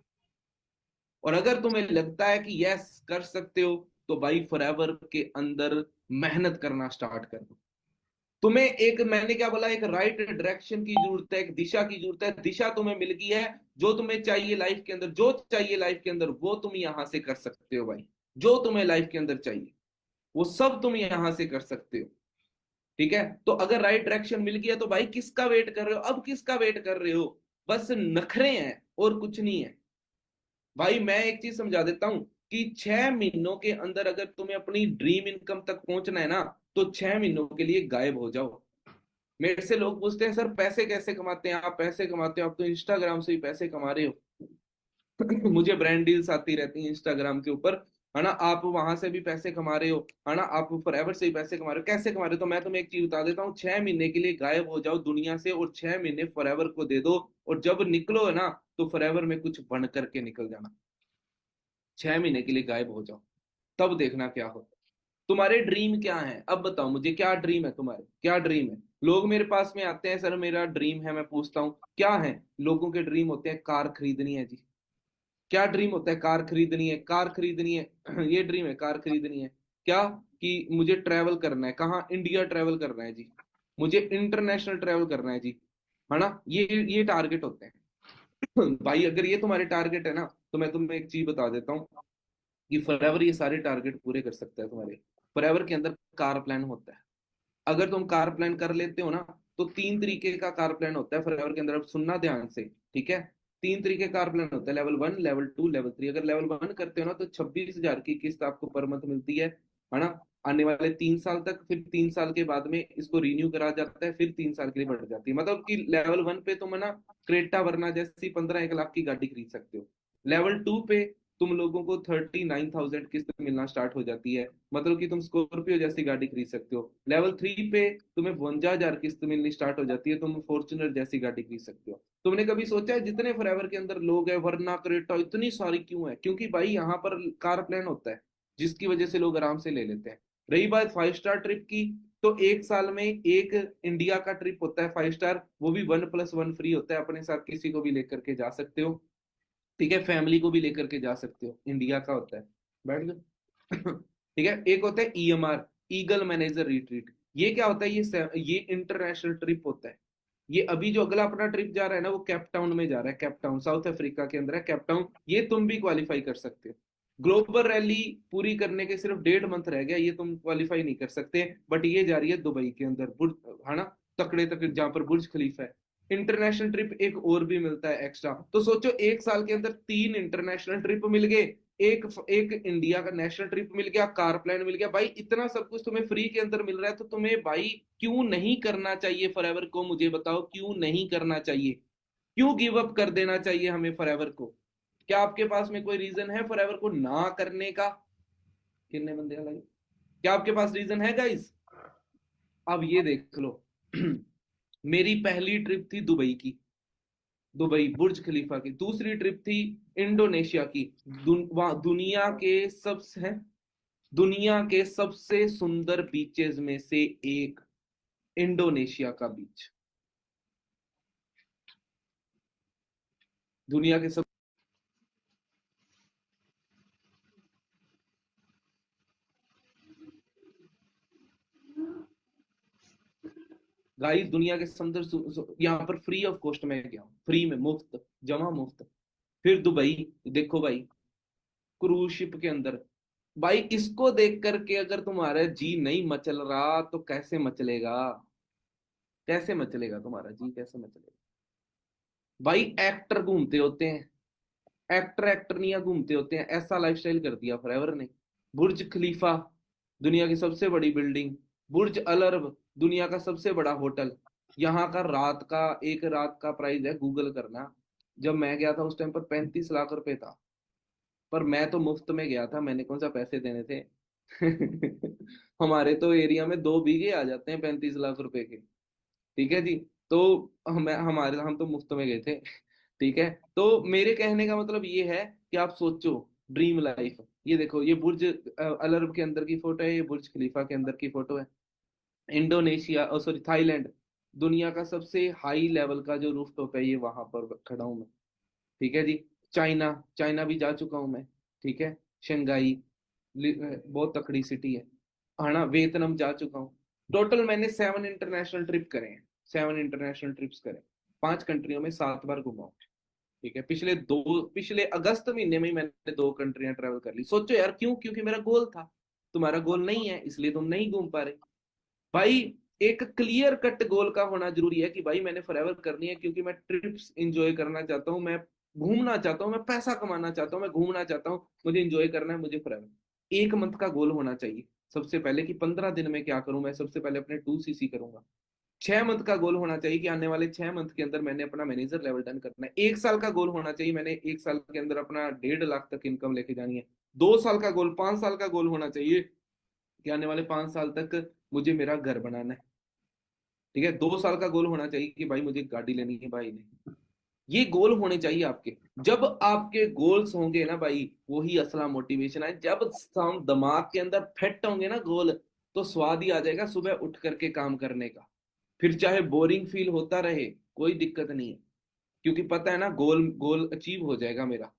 और अगर तुम्हें लगता है कि यस कर सकते हो, तो भाई फॉरएवर के अंदर मेहनत करना स्टार्ट कर दो। तुम्हें एक, मैंने क्या बोला, एक राइट डायरेक्शन की जरूरत है, एक दिशा की जरूरत है। दिशा तुम्हें मिल गई है, जो तुम्हें चाहिए लाइफ के अंदर, जो चाहिए लाइफ के अंदर वो तुम यहां से कर सकते हो भाई। जो तुम्हें लाइफ के अंदर चाहिए वो सब तुम यहां से कर सकते हो। ठीक है, तो अगर राइट डायरेक्शन मिल गया तो भाई किसका वेट कर रहे हो, अब किसका वेट कर रहे हो? बस नखरे हैं और कुछ नहीं है। भाई मैं एक चीज समझा देता हूं कि 6 महीनों के अंदर अगर तुम्हें अपनी ड्रीम इनकम तक पहुंचना है ना, तो 6 महीनों के लिए गायब हो जाओ। मेरे से लोग पूछते हैं सर पैसे कैसे कमाते हैं आप, पैसे कमाते हो आप तो इंस्टाग्राम से ही पैसे कमा रहे हो। मुझे ब्रांड डील्स आती रहती हैं इंस्टाग्राम के ऊपर, है ना, आप वहां से भी पैसे कमा रहे हो, है ना, आप फॉरएवर से ही पैसे कमा रहे हो, कैसे कमा रहे हो? तो मैं तुम्हें एक चीज बता देता हूँ, 6 महीने के लिए गायब हो जाओ दुनिया से और 6 महीने फॉरएवर को दे दो। और जब निकलो है ना, तो फॉरएवर में कुछ बन करके निकल जाना। 6 महीने के लिए गायब हो जाओ, तब देखना क्या हो। तुम्हारे ड्रीम क्या है, अब बताओ मुझे, क्या ड्रीम है तुम्हारे, क्या ड्रीम है? लोग मेरे पास में आते हैं, सर मेरा ड्रीम है, मैं पूछता हूँ क्या है। लोगों के ड्रीम होते हैं कार खरीदनी है जी। क्या ड्रीम होता है? कार खरीदनी है, कार खरीदनी है। ये ड्रीम है, कार खरीदनी है। क्या? कि मुझे ट्रैवल करना है, कहाँ? इंडिया ट्रैवल करना है जी, मुझे इंटरनेशनल ट्रैवल करना है जी, है ना। ये टारगेट होते हैं। भाई अगर ये तुम्हारे टारगेट है ना, तो मैं तुम्हें एक चीज बता देता हूँ कि फॉरएवर ये सारे टारगेट पूरे कर सकता है तुम्हारे। फॉरएवर के अंदर कार प्लान होता है। अगर तुम कार प्लान कर लेते हो ना, तो 3 तरीके का कार प्लान होता है फॉरएवर के अंदर, अब सुनना ध्यान से, ठीक है। 3 तरीके कार प्लान होता है, लेवल 1, लेवल 2, लेवल 3। अगर लेवल 1 करते हो ना, तो 26,000 की किस्त आपको पर मंथ मिलती है ना, आने वाले 3 साल तक। फिर 3 साल के बाद में इसको रिन्यू करा जाता है, फिर 3 साल के लिए बढ़ जाती है। मतलब कि लेवल 1 पे तुम है ना क्रेटा वरना जैसी 15-1 लाख की गाड़ी खरीद सकते हो। लेवल 2 पे तुम लोगों को 39,000 किस्त मिलना स्टार्ट हो जाती है, मतलब कि तुम स्कॉर्पियो जैसी गाड़ी खरीद सकते हो। लेवल 3 पे तुम्हें 52,000 किस्त मिलनी स्टार्ट हो जाती है, तुम फॉर्च्यूनर जैसी गाड़ी खरीद सकते हो। तुमने कभी सोचा है जितने फॉरएवर के अंदर लोग हैं, वरना क्रेटा इतनी सारी क्यों है? क्योंकि भाई यहाँ पर कार प्लान होता है, जिसकी वजह से लोग आराम से ले लेते हैं। रही बात 5 स्टार ट्रिप की, तो एक साल में एक इंडिया का ट्रिप होता है 5 स्टार, वो भी 1+1 फ्री होता है, अपने साथ किसी को भी लेकर के जा सकते हो। ठीक है, फैमिली को भी लेकर के जा सकते हो, इंडिया का होता है। बैठ गए? ठीक है, एक होता है ईएमआर, ईगल मैनेजर रिट्रीट। ये क्या होता है? ये इंटरनेशनल ट्रिप होता है। ये अभी जो अगला अपना ट्रिप जा रहा है ना, वो कैप टाउन में जा रहा है, कैप टाउन साउथ अफ्रीका के अंदर है कैप टाउन। ये तुम भी क्वालिफाई कर सकते हो। ग्लोबल रैली पूरी करने के सिर्फ 1.5 मंथ रह गया, ये तुम क्वालिफाई नहीं कर सकते, बट ये जा रही है दुबई के अंदर, बुर्ज, है ना, तकड़े तक जहां पर बुर्ज खलीफा है। इंटरनेशनल ट्रिप एक और भी मिलता है एक्स्ट्रा। तो सोचो एक साल के अंदर 3 इंटरनेशनल ट्रिप मिल गए, एक एक इंडिया का नेशनल ट्रिप मिल गया, कार प्लान मिल गया। भाई इतना सब कुछ तुम्हें फ्री के अंदर मिल रहा है, तो तुम्हें भाई क्यों नहीं करना चाहिए फॉरएवर को? मुझे बताओ क्यों नहीं करना चाहिए? क्यों गिव अप कर देना चाहिए हमें फॉरएवर को? क्या आपके पास में कोई रीजन है फॉरएवर को ना करने का? कितने बंदे लगे? क्या आपके पास रीजन है गाइस? अब ये देख लो। मेरी पहली ट्रिप थी दुबई की, दुबई बुर्ज खलीफा की। दूसरी ट्रिप थी इंडोनेशिया की, दुनिया के सबसे, दुनिया के सबसे सुंदर बीचेस में से एक, इंडोनेशिया का बीच। दुनिया के सब, गाइस दुनिया के सुंदर यहाँ पर फ्री ऑफ कॉस्ट में गया हूँ, फ्री में, मुफ्त, जमा मुफ्त। फिर दुबई, देखो भाई, क्रूज शिप के अंदर। भाई इसको देख करके अगर तुम्हारा जी नहीं मचल रहा तो कैसे मचलेगा? कैसे मचलेगा तुम्हारा जी, कैसे मचलेगा? भाई एक्टर घूमते होते हैं, एक्टर एक्टरनिया घूमते होते हैं, ऐसा लाइफस्टाइल कर दिया फॉरएवर ने। बुर्ज खलीफा, दुनिया की सबसे बड़ी बिल्डिंग। बुर्ज अल अरब, दुनिया का सबसे बड़ा होटल। यहाँ का रात का, एक रात का प्राइस है, गूगल करना। जब मैं गया था उस टाइम पर 35 लाख रुपए था, पर मैं तो मुफ्त में गया था, मैंने कौन सा पैसे देने थे। हमारे तो एरिया में 2 बीघे आ जाते हैं 35 लाख रुपए के। ठीक है जी। तो हम तो मुफ्त में गए थे। ठीक है, तो मेरे कहने का मतलब ये है कि आप सोचो ड्रीम लाइफ। ये देखो, ये बुर्ज अल अरब के अंदर की फोटो है, ये बुर्ज खलीफा के अंदर की फोटो है। इंडोनेशिया, सॉरी थाईलैंड, दुनिया का सबसे हाई लेवल का जो रूफटॉप है, ये वहां पर खड़ा हूं मैं। ठीक है जी। चाइना, चाइना भी जा चुका हूं मैं। ठीक है, शंघाई, बहुत तकड़ी सिटी है ना। वियतनाम जा चुका हूँ। टोटल मैंने 7 इंटरनेशनल ट्रिप करे हैं, 7 इंटरनेशनल ट्रिप्स करे, 5 कंट्रियों में 7 बार घुमा हूं। ठीक है, पिछले अगस्त महीने में ही मैंने 2 कंट्रियां ट्रेवल कर ली। सोचो यार, क्यों? क्योंकि मेरा गोल था। तुम्हारा गोल नहीं है, इसलिए तुम नहीं घूम पा रहे भाई। एक क्लियर कट गोल का होना जरूरी है कि भाई मैंने फॉरएवर करनी है, क्योंकि मैं ट्रिप्स इंजॉय करना चाहता हूँ, मैं घूमना चाहता हूँ, मैं पैसा कमाना चाहता हूँ, मैं घूमना चाहता हूँ, मुझे इंजॉय करना है, मुझे फॉरएवर। 1 मंथ का गोल होना चाहिए सबसे पहले, कि 15 दिन में क्या करूं मैं। सबसे पहले अपने 2cc करूंगा। 6 मंथ का गोल होना चाहिए कि आने वाले 6 मंथ के अंदर मैंने अपना मैनेजर लेवल डन करना है। 1 साल का गोल होना चाहिए, मैंने 1 साल के अंदर अपना 1.5 लाख तक इनकम लेके जानी है। 2 साल का गोल, 5 साल का गोल होना चाहिए कि आने वाले 5 साल तक मुझे मेरा घर बनाना है। ठीक है, 2 साल का गोल होना चाहिए कि भाई मुझे गाड़ी लेनी है भाई ने। ये गोल होने चाहिए आपके। जब आपके गोल्स होंगे ना भाई, वही असला मोटिवेशन है। जब हम दिमाग के अंदर फिट होंगे ना गोल, तो स्वाद ही आ जाएगा सुबह उठ करके काम करने का। फिर चाहे बोरिंग फील होता रहे, कोई दिक्कत नहीं है, क्योंकि पता है ना गोल गोल अचीव हो जाएगा मेरा।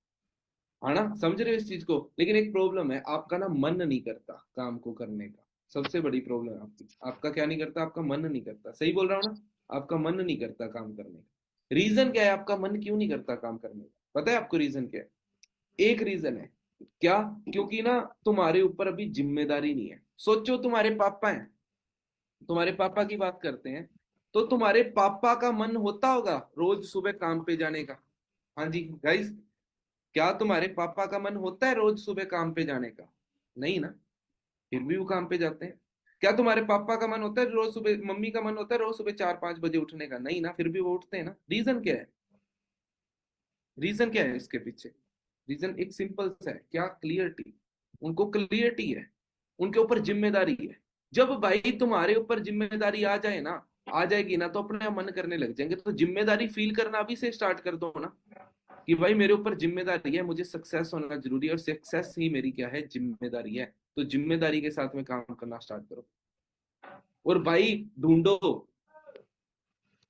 है ना, समझ रहे हो इस चीज को? लेकिन एक प्रॉब्लम है, आपका ना मन नहीं करता काम को करने का। सबसे बड़ी प्रॉब्लम है आपकी, आपका क्या नहीं करता? आपका मन नहीं करता। सही बोल रहा हूँ ना? आपका मन नहीं करता काम करने का। रीजन क्या है आपका मन क्यों नहीं करता काम करने का? पता है आपको रीजन क्या है? एक रीजन है क्या? क्योंकि ना तुम्हारे ऊपर अभी जिम्मेदारी नहीं है। सोचो तुम्हारे पापा हैं, तुम्हारे पापा की बात करते हैं, तो तुम्हारे पापा का मन होता होगा रोज सुबह काम पे जाने का? हाँ जी गाइस, क्या तुम्हारे पापा का मन होता है रोज सुबह काम पे जाने का? नहीं ना, फिर भी वो काम पे जाते हैं। क्या तुम्हारे पापा का मन होता है रोज सुबह, मम्मी का मन होता है रोज सुबह 4-5 बजे उठने का? नहीं ना, फिर भी वो उठते हैं ना। रीजन क्या है? रीजन क्या है इसके पीछे? रीजन एक सिंपल सा है, क्या? क्लियरिटी। उनको क्लियरिटी है, उनके ऊपर जिम्मेदारी है। जब भाई तुम्हारे ऊपर जिम्मेदारी आ जाए ना, आ जाएगी ना, तो अपने मन करने लग जाएंगे। तो जिम्मेदारी फील करना अभी से स्टार्ट कर दो ना, कि भाई मेरे ऊपर जिम्मेदारी है, मुझे सक्सेस होना जरूरी है, और सक्सेस ही मेरी क्या है? जिम्मेदारी है। तो जिम्मेदारी के साथ में काम करना स्टार्ट करो। और भाई ढूंढो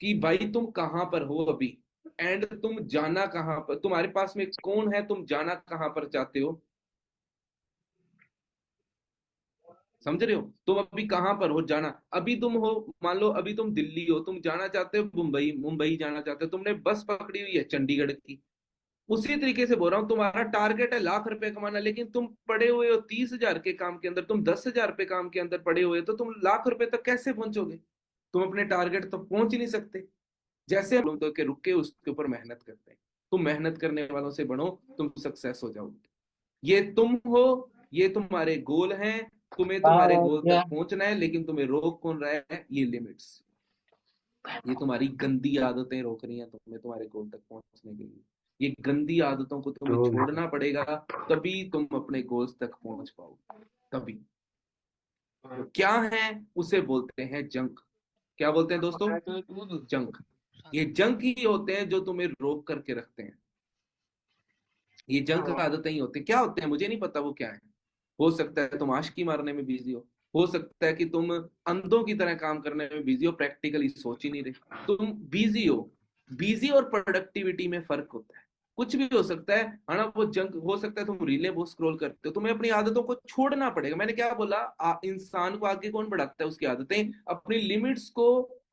कि भाई तुम कहां पर हो अभी, एंड तुम जाना कहां पर, तुम्हारे पास में कौन है, तुम जाना कहां पर चाहते हो। समझ रहे हो? तुम अभी कहां पर हो जाना? अभी तुम हो, मान लो अभी तुम दिल्ली हो, तुम जाना चाहते हो मुंबई, मुंबई जाना चाहते हो, तुमने बस पकड़ी हुई है चंडीगढ़ की। उसी तरीके से बोल रहा हूँ, तुम्हारा टारगेट है लाख रुपए कमाना, लेकिन तुम पड़े हुए हो 30,000 के काम के अंदर, तुम 10,000 रुपए काम के अंदर पड़े हुए हो, तो तुम लाख रुपए तक कैसे पहुंचोगे? तुम अपने टारगेट तक पहुंच ही नहीं सकते। जैसे हम लोग तो के रुक के उसके ऊपर मेहनत करते हैं। तुम मेहनत करने वालों से बनो, तुम सक्सेस हो जाओगे। ये तुम हो, ये तुम्हारे गोल हैं। तुम्हें तुम्हारे गोल क्या? तक पहुंचना है, लेकिन तुम्हें रोक कौन रहा है? ये लिमिट्स। ये तुम्हारी गंदी आदतें रोक रही हैं तुम्हें तुम्हारे गोल तक पहुंचने के लिए। ये गंदी आदतों को तुम्हें तो छोड़ना पड़ेगा, तभी तुम अपने गोल्स तक पहुंच पाओगे। तभी। तो क्या है? उसे बोलते हैं जंक। क्या बोलते हैं दोस्तों? जंक। ये जंक ही होते हैं जो तुम्हें रोक करके रखते हैं। ये जंक आदतें ही होती हैं। क्या होते हैं मुझे नहीं पता वो क्या है। हो सकता है तुम आशिकी मारने में बिजी हो सकता है कि तुम अंधों की तरह काम करने में बिजी हो, प्रैक्टिकली सोच ही नहीं रहे, तुम बिजी हो। बिजी और प्रोडक्टिविटी में फर्क होता है। कुछ भी हो सकता है ना? वो जंक हो सकता है, तुम रीलें बहुत स्क्रॉल करते हो, तुम्हें अपनी आदतों को छोड़ना पड़ेगा। मैंने क्या बोला? इंसान को आगे कौन बढ़ाता है? उसकी आदतें। अपनी लिमिट्स को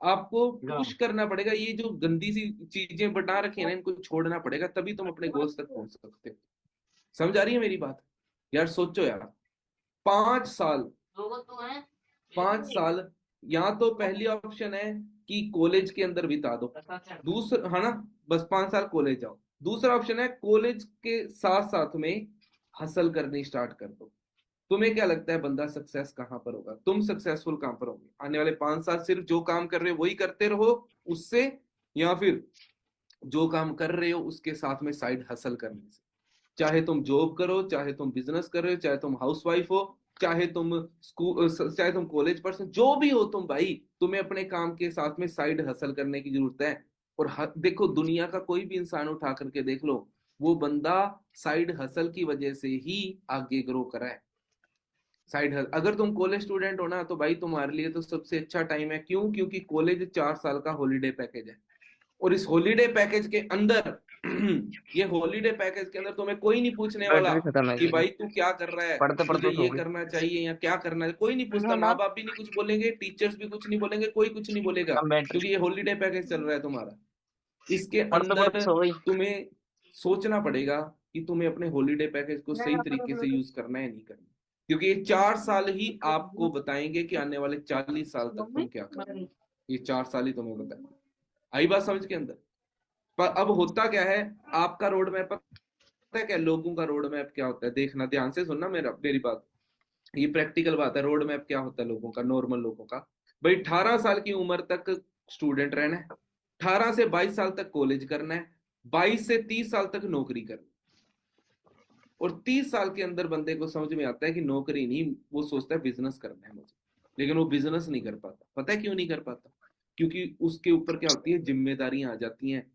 आपको पुश करना पड़ेगा। ये जो गंदी सी चीजें बता रखी है ना, इनको छोड़ना पड़ेगा, तभी तुम अपने गोल्स तक पहुंच सकते हो। समझ आ रही है मेरी बात? यार सोचो यार, 5 साल, 5 साल, या तो पहली ऑप्शन है कि कॉलेज के अंदर बिता दो, दूसरा है ना, बस 5 साल कॉलेज जाओ। दूसरा ऑप्शन है कॉलेज के साथ साथ में हसल करनी स्टार्ट कर दो। तुम्हें क्या लगता है बंदा सक्सेस कहां पर होगा? तुम सक्सेसफुल कहां पर होगे आने वाले 5 साल? सिर्फ जो काम कर रहे हो वही करते रहो उससे, या फिर जो काम कर रहे हो उसके साथ में साइड हसल करने से? चाहे तुम जॉब करो, चाहे तुम बिजनेस कर रहे हो, चाहे तुम हाउसवाइफ हो, चाहे तुम स्कूल, चाहे तुम कॉलेज पर्सन, जो भी हो तुम भाई, तुम्हें अपने काम के साथ में साइड हसल करने की जरूरत है। और देखो, दुनिया का कोई भी इंसान उठा करके देख लो, वो बंदा साइड हसल की वजह से ही आगे ग्रो करा है। साइड हसल, अगर तुम कॉलेज स्टूडेंट हो ना, तो भाई तुम्हारे लिए तो सबसे अच्छा टाइम है। क्यों? क्योंकि कॉलेज 4 साल का हॉलीडे पैकेज है, और इस हॉलीडे पैकेज के अंदर ये हॉलीडे पैकेज के अंदर तुम्हें कोई नहीं पूछने वाला बैटरी खत्म है कि इसकी, भाई तू क्या कर रहा है, पढ़ते तुझे पढ़ते सो ये गई। करना चाहिए या क्या करना है, कोई नहीं पूछता। माँ बाप भी नहीं कुछ बोलेंगे, टीचर्स भी कुछ नहीं बोलेंगे, कोई कुछ नहीं बोलेगा, अब बैटरी क्योंकि ये हॉलीडे पैकेज चल रहा है तुम्हारा। इसके पढ़ते पढ़ते अंदर सो गई। तुम्हें सोचना पड़ेगा कि तुम्हें अपने हॉलीडे पैकेज को सही तरीके से यूज करना है, नहीं करना, क्योंकि ये 4 साल ही आपको बताएंगे कि आने वाले 40 साल तक तुम क्या करोगे। ये 4 साल ही तुम्हें बताएंगे। आई बात समझ के अंदर? पर अब होता क्या है, आपका रोड मैप पता है क्या, लोगों का रोड मैप क्या होता है, देखना ध्यान से सुनना मेरी बात। ये प्रैक्टिकल बात है। रोड मैप क्या होता है लोगों का, नॉर्मल लोगों का? भाई 18 साल की उम्र तक स्टूडेंट रहना है, 18 से 22 साल तक कॉलेज करना है, 22 से 30 साल तक नौकरी करना है। और 30 साल के अंदर बंदे को समझ में आता है कि नौकरी नहीं, वो सोचता है बिजनेस करना है मुझे। लेकिन वो बिजनेस नहीं कर पाता। पता है क्यों नहीं कर पाता? क्योंकि उसके ऊपर क्या होती है, जिम्मेदारियां आ जाती हैं,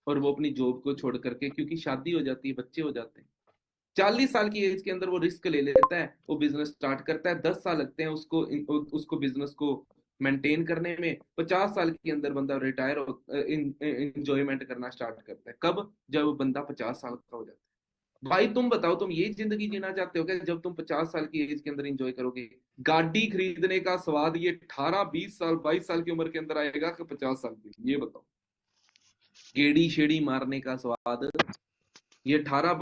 और वो अपनी जॉब को छोड़ करके, क्योंकि शादी हो जाती है, बच्चे हो जाते हैं, 40 साल की एज के अंदर वो रिस्क ले लेता है, वो बिजनेस स्टार्ट करता है, 10 साल लगते हैं उसको उसको बिजनेस को मेंटेन करने में, 50 साल के अंदर बंदा रिटायर इंजॉयमेंट करना स्टार्ट करता है। कब? जब बंदा 50 साल का हो जाता है। भाई तुम बताओ, तुम ये जिंदगी जीना चाहते हो क्या, जब तुम 50 साल की एज के अंदर इंजॉय करोगे? गाड़ी खरीदने का स्वाद ये 18 20 साल 22 साल की उम्र के अंदर आएगा कि 50 साल की? ये बताओ। गेड़ी शेड़ी मारने का स्वाद ये 18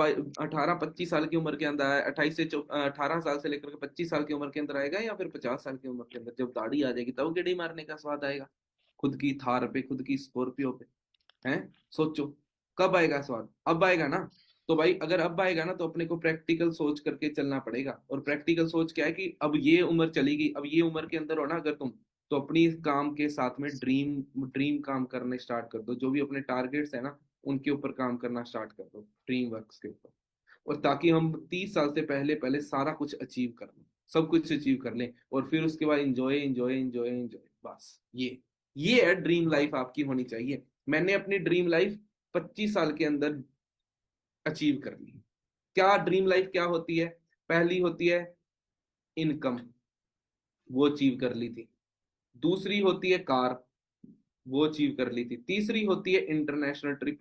25 साल की उम्र के अंदर आया, 18 साल से लेकर के 25 साल की उम्र के अंदर आएगा, या फिर 50 साल की उम्र के अंदर जब दाढ़ी आ जाएगी तब गेड़ी मारने का स्वाद आएगा, खुद की थार पे, खुद की स्कॉर्पियो पे? हैं? सोचो, कब आएगा स्वाद? अब आएगा ना। तो भाई अगर अब आएगा ना, तो अपने को प्रैक्टिकल सोच करके चलना पड़ेगा। और प्रैक्टिकल सोच क्या है कि अब ये उम्र चलेगी, अब ये उम्र के अंदर हो ना अगर तुम, तो अपनी काम के साथ में ड्रीम ड्रीम काम करने स्टार्ट कर दो। जो भी अपने टारगेट्स है ना, उनके ऊपर काम करना स्टार्ट कर दो, ड्रीम वर्क्स के ऊपर। और ताकि हम 30 साल से पहले पहले सारा कुछ अचीव कर लें, सब कुछ अचीव कर लें, और फिर उसके बाद इंजॉय इंजॉय इंजॉय इंजॉय, बस ये है ड्रीम लाइफ आपकी होनी चाहिए। मैंने अपनी ड्रीम लाइफ 25 साल के अंदर अचीव कर ली। क्या ड्रीम लाइफ क्या होती है? पहली होती है इनकम, वो अचीव कर ली थी। दूसरी होती है कार, वो अचीव कर ली थी। तीसरी होती है इंटरनेशनल ट्रिप,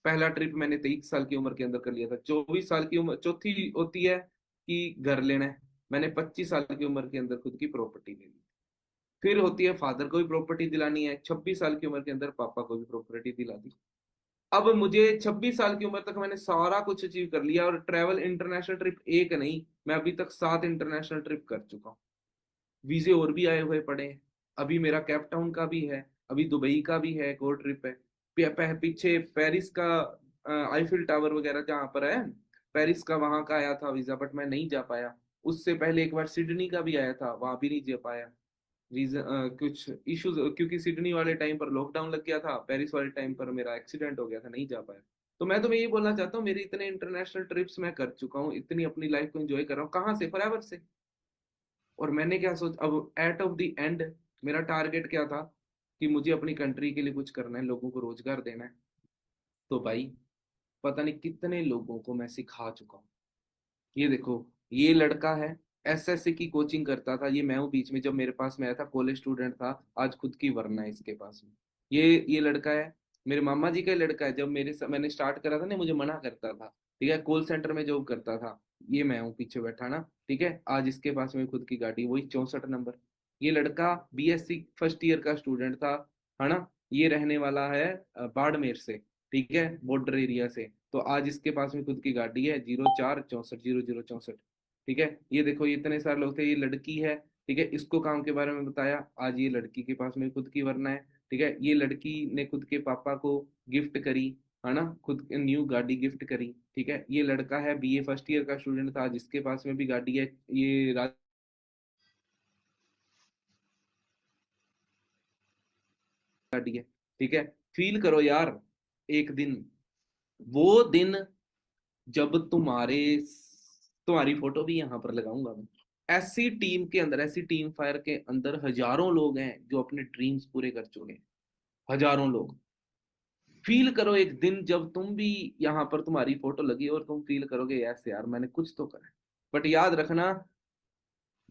पहला ट्रिप मैंने 23 साल की उम्र के अंदर कर लिया था। 24 साल की उम्र, चौथी होती है कि घर लेना है, मैंने 25 साल की उम्र के अंदर खुद की प्रॉपर्टी ले ली। फिर होती है फादर को भी प्रॉपर्टी दिलानी है, 26 साल की उम्र के अंदर पापा को भी प्रॉपर्टी दिला दी। अब मुझे 26 साल की उम्र तक मैंने सारा कुछ अचीव कर लिया, और ट्रैवल इंटरनेशनल ट्रिप एक नहीं, मैं अभी तक 7 इंटरनेशनल ट्रिप कर चुका हूँ। वीजे और भी आए हुए पड़े हैं। अभी मेरा कैप टाउन का भी है, अभी दुबई का भी है, एक और ट्रिप है। पीछे पेरिस का आईफिल टावर वगैरह जहाँ पर है, पेरिस का, वहां का आया था वीजा, बट मैं नहीं जा पाया। उससे पहले एक बार सिडनी का भी आया था, वहां भी नहीं जा पाया। रीजन कुछ इश्यूज, क्योंकि सिडनी वाले टाइम पर लॉकडाउन लग गया था, पेरिस वाले टाइम पर मेरा एक्सीडेंट हो गया था, नहीं जा पाया। तो मैं तुम्हें ये बोलना चाहता हूँ, मेरे इतने इंटरनेशनल ट्रिप्स मैं कर चुका हूँ, इतनी अपनी लाइफ को एंजॉय कर रहा हूँ, कहाँ से? फॉरएवर से। और मैंने क्या सोच, अब एट ऑफ द एंड मेरा टारगेट क्या था कि मुझे अपनी कंट्री के लिए कुछ करना है, लोगों को रोजगार देना है। तो भाई पता नहीं कितने लोगों को मैं सिखा चुका हूँ। ये देखो, ये लड़का है, एसएससी की कोचिंग करता था, ये मैं हूँ बीच में, जब मेरे पास में आया था कॉलेज स्टूडेंट था, आज खुद की वरना है इसके पास में। ये लड़का है, मेरे मामा जी का ही लड़का है, जब मैंने स्टार्ट करा था ना, मुझे मना करता था, ठीक है, कॉल सेंटर में जॉब करता था। ये मैं हूँ पीछे बैठा ना, ठीक है, आज इसके पास में खुद की गाड़ी, वही 64 नंबर। ये लड़का बीएससी फर्स्ट ईयर का स्टूडेंट था, है ना। ये रहने वाला है बाड़मेर से, ठीक है, बॉर्डर एरिया से। तो आज इसके पास में खुद की गाड़ी है, 04640064। ठीक है, ये देखो, ये इतने सारे लोग थे, ये लड़की है, ठीक है, इसको काम के बारे में बताया, आज ये लड़की के पास में खुद की वरना है। ठीक है, ये लड़की ने खुद के पापा को गिफ्ट करी, है ना, खुद न्यू गाड़ी गिफ्ट करी। ठीक है, ये लड़का है बीए फर्स्ट ईयर का स्टूडेंट था, जिसके पास में भी गाड़ी है, ये गाड़ी है। ठीक है, फील करो यार, एक दिन, वो दिन जब तुम्हारी फोटो भी यहाँ पर लगाऊंगा मैं। ऐसी टीम के अंदर, ऐसी टीम फायर के अंदर हजारों लोग हैं जो अपने ड्रीम्स पूरे कर चुके हैं, हजारों लोग। फील करो एक दिन जब तुम भी यहाँ पर तुम्हारी फोटो लगी और तुम फील करोगे, यस यार मैंने कुछ तो करा है। बट याद रखना,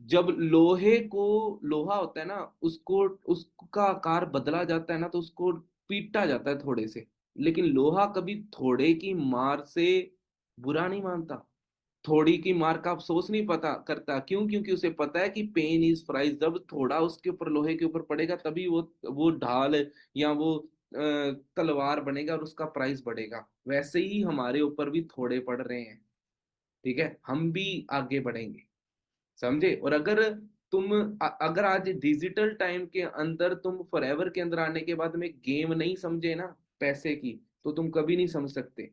जब लोहे को, लोहा होता है ना, उसको, उसका आकार बदला जाता है ना, तो उसको पीटा जाता है थोड़े से, लेकिन लोहा कभी थोड़े की मार से बुरा नहीं मानता, थोड़ी की मार का अफसोस नहीं पता करता। क्यों? क्योंकि उसे पता है कि पेन इज प्राइस, जब थोड़ा उसके ऊपर, लोहे के ऊपर पड़ेगा तभी वो ढाल या वो तलवार बनेगा और उसका प्राइस बढ़ेगा। वैसे ही हमारे ऊपर भी थोड़े पड़ रहे हैं, ठीक है, हम भी आगे बढ़ेंगे, समझे? और अगर तुम अगर आज डिजिटल टाइम के अंदर तुम फॉरएवर के अंदर आने के बाद में गेम नहीं समझे ना पैसे की, तो तुम कभी नहीं समझ सकते।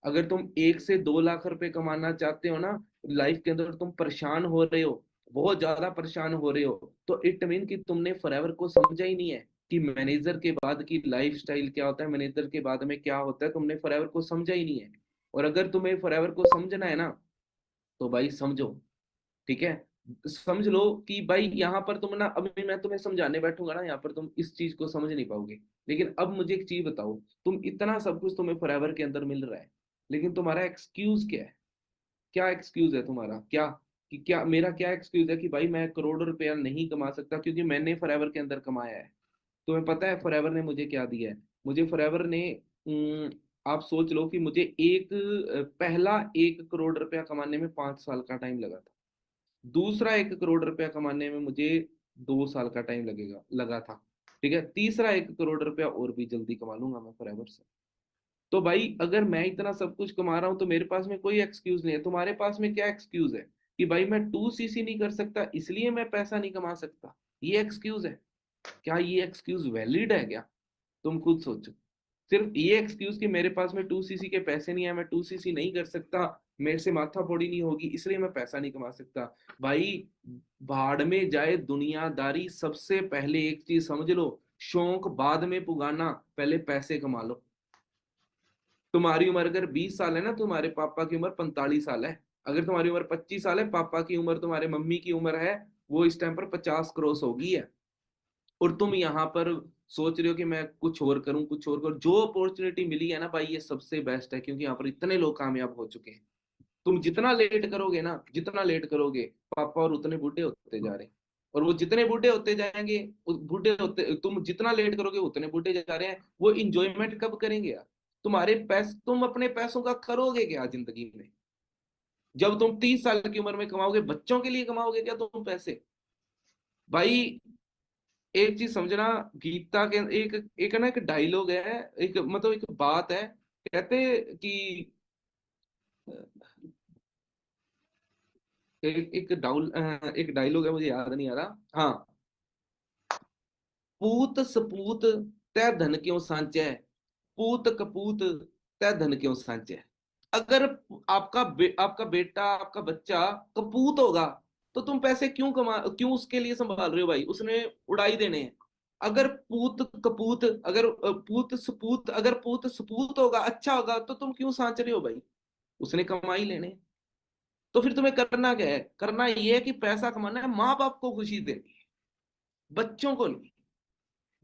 अगर तुम 1 से 2 लाख रुपए कमाना चाहते हो ना लाइफ के अंदर, तुम परेशान हो रहे हो, बहुत ज्यादा परेशान हो रहे हो, तो इट मीन कि तुमने फॉरएवर को समझा ही नहीं है कि मैनेजर के बाद की लाइफ स्टाइल क्या होता है, मैनेजर के बाद में क्या होता है, तुमने फॉरएवर को समझा ही नहीं है। और अगर तुम्हें फॉरएवर को समझना है ना, तो भाई समझो, ठीक है? समझ लो कि भाई यहाँ पर तुम ना, अभी मैं तुम्हें समझाने बैठूंगा ना यहाँ पर, तुम इस चीज को समझ नहीं पाओगे। लेकिन अब मुझे एक चीज बताओ, तुम इतना सब कुछ तुम्हें फॉरएवर के अंदर मिल रहा है, लेकिन तुम्हारा एक्सक्यूज क्या है? क्या एक्सक्यूज है तुम्हारा? क्या कि क्या मेरा क्या एक्सक्यूज है कि भाई मैं करोड़ों रुपया नहीं कमा सकता क्योंकि मैंने फॉरएवर के अंदर कमाया है? तुम्हें पता है फॉरएवर ने मुझे क्या दिया है? मुझे फॉरएवर ने आप सोच लो कि मुझे पहला 1 करोड़ रुपया कमाने में 5 साल का टाइम लगा था। दूसरा 1 करोड़ रुपया कमाने में मुझे 2 साल का टाइम लगेगा लगा था। ठीक है, तीसरा 1 करोड़ रुपया और भी जल्दी कमा लूंगा मैं फॉरएवर से। तो भाई अगर मैं इतना सब कुछ कमा रहा हूं तो मेरे पास में कोई एक्सक्यूज नहीं है। तुम्हारे पास में क्या एक्सक्यूज है कि भाई मैं 2 सीसी नहीं कर सकता इसलिए मैं पैसा नहीं कमा सकता? ये एक्सक्यूज है? क्या ये एक्सक्यूज वैलिड है क्या? तुम खुद सोचो। सिर्फ ये एक्सक्यूज कि मेरे पास में 2 सीसी के पैसे नहीं है, मैं 2 सीसी नहीं कर सकता, मेरे से माथा फोड़ी नहीं होगी इसलिए मैं पैसा नहीं कमा सकता। भाई भाड़ में जाए दुनियादारी, सबसे पहले एक चीज समझ लो, शौक बाद में पुगाना, पहले पैसे कमा लो। तुम्हारी उम्र अगर 20 साल है ना, तुम्हारे पापा की उम्र 45 साल है। अगर तुम्हारी उम्र 25 साल है, पापा की उम्र, तुम्हारे मम्मी की उम्र है, वो इस टाइम पर 50 क्रॉस हो गई है। और तुम यहाँ पर सोच रहे हो कि मैं कुछ और करूं, कुछ और करूं। जो अपॉर्चुनिटी मिली है ना भाई, ये सबसे बेस्ट है क्योंकि यहाँ पर इतने लोग कामयाब हो चुके हैं। तुम जितना लेट करोगे ना, जितना लेट करोगे, पापा और उतने बूढ़े होते जा रहे हैं। और वो जितने बूढ़े होते जाएंगे, बूढ़े होते, तुम जितना लेट करोगे उतने बूढ़े जा रहे हैं। वो इंजॉयमेंट कब करेंगे यार? तुम अपने पैसों का करोगे क्या जिंदगी में? जब तुम 30 साल की उम्र में कमाओगे, बच्चों के लिए कमाओगे क्या तुम पैसे? भाई एक चीज समझना, गीता के एक एक ना एक डायलॉग है, एक मतलब एक बात है, कहते कि एक डायलॉग है, मुझे याद नहीं आ रहा। हाँ, पूत सपूत तै धन क्यों सांचै, पूत कपूत तै धन क्यों सांचै। अगर आपका बेटा, आपका बच्चा कपूत होगा, तो तुम पैसे क्यों उसके लिए संभाल रहे हो भाई? उसने उड़ाई देने हैं। अगर पूत कपूत, अगर पूत सपूत होगा, अच्छा होगा, तो तुम क्यों सांच रहे हो भाई? उसने कमाई लेने हैं। तो फिर तुम्हें करना क्या है? करना ये है कि पैसा कमाना है, माँ बाप को खुशी देनी है, बच्चों को नहीं।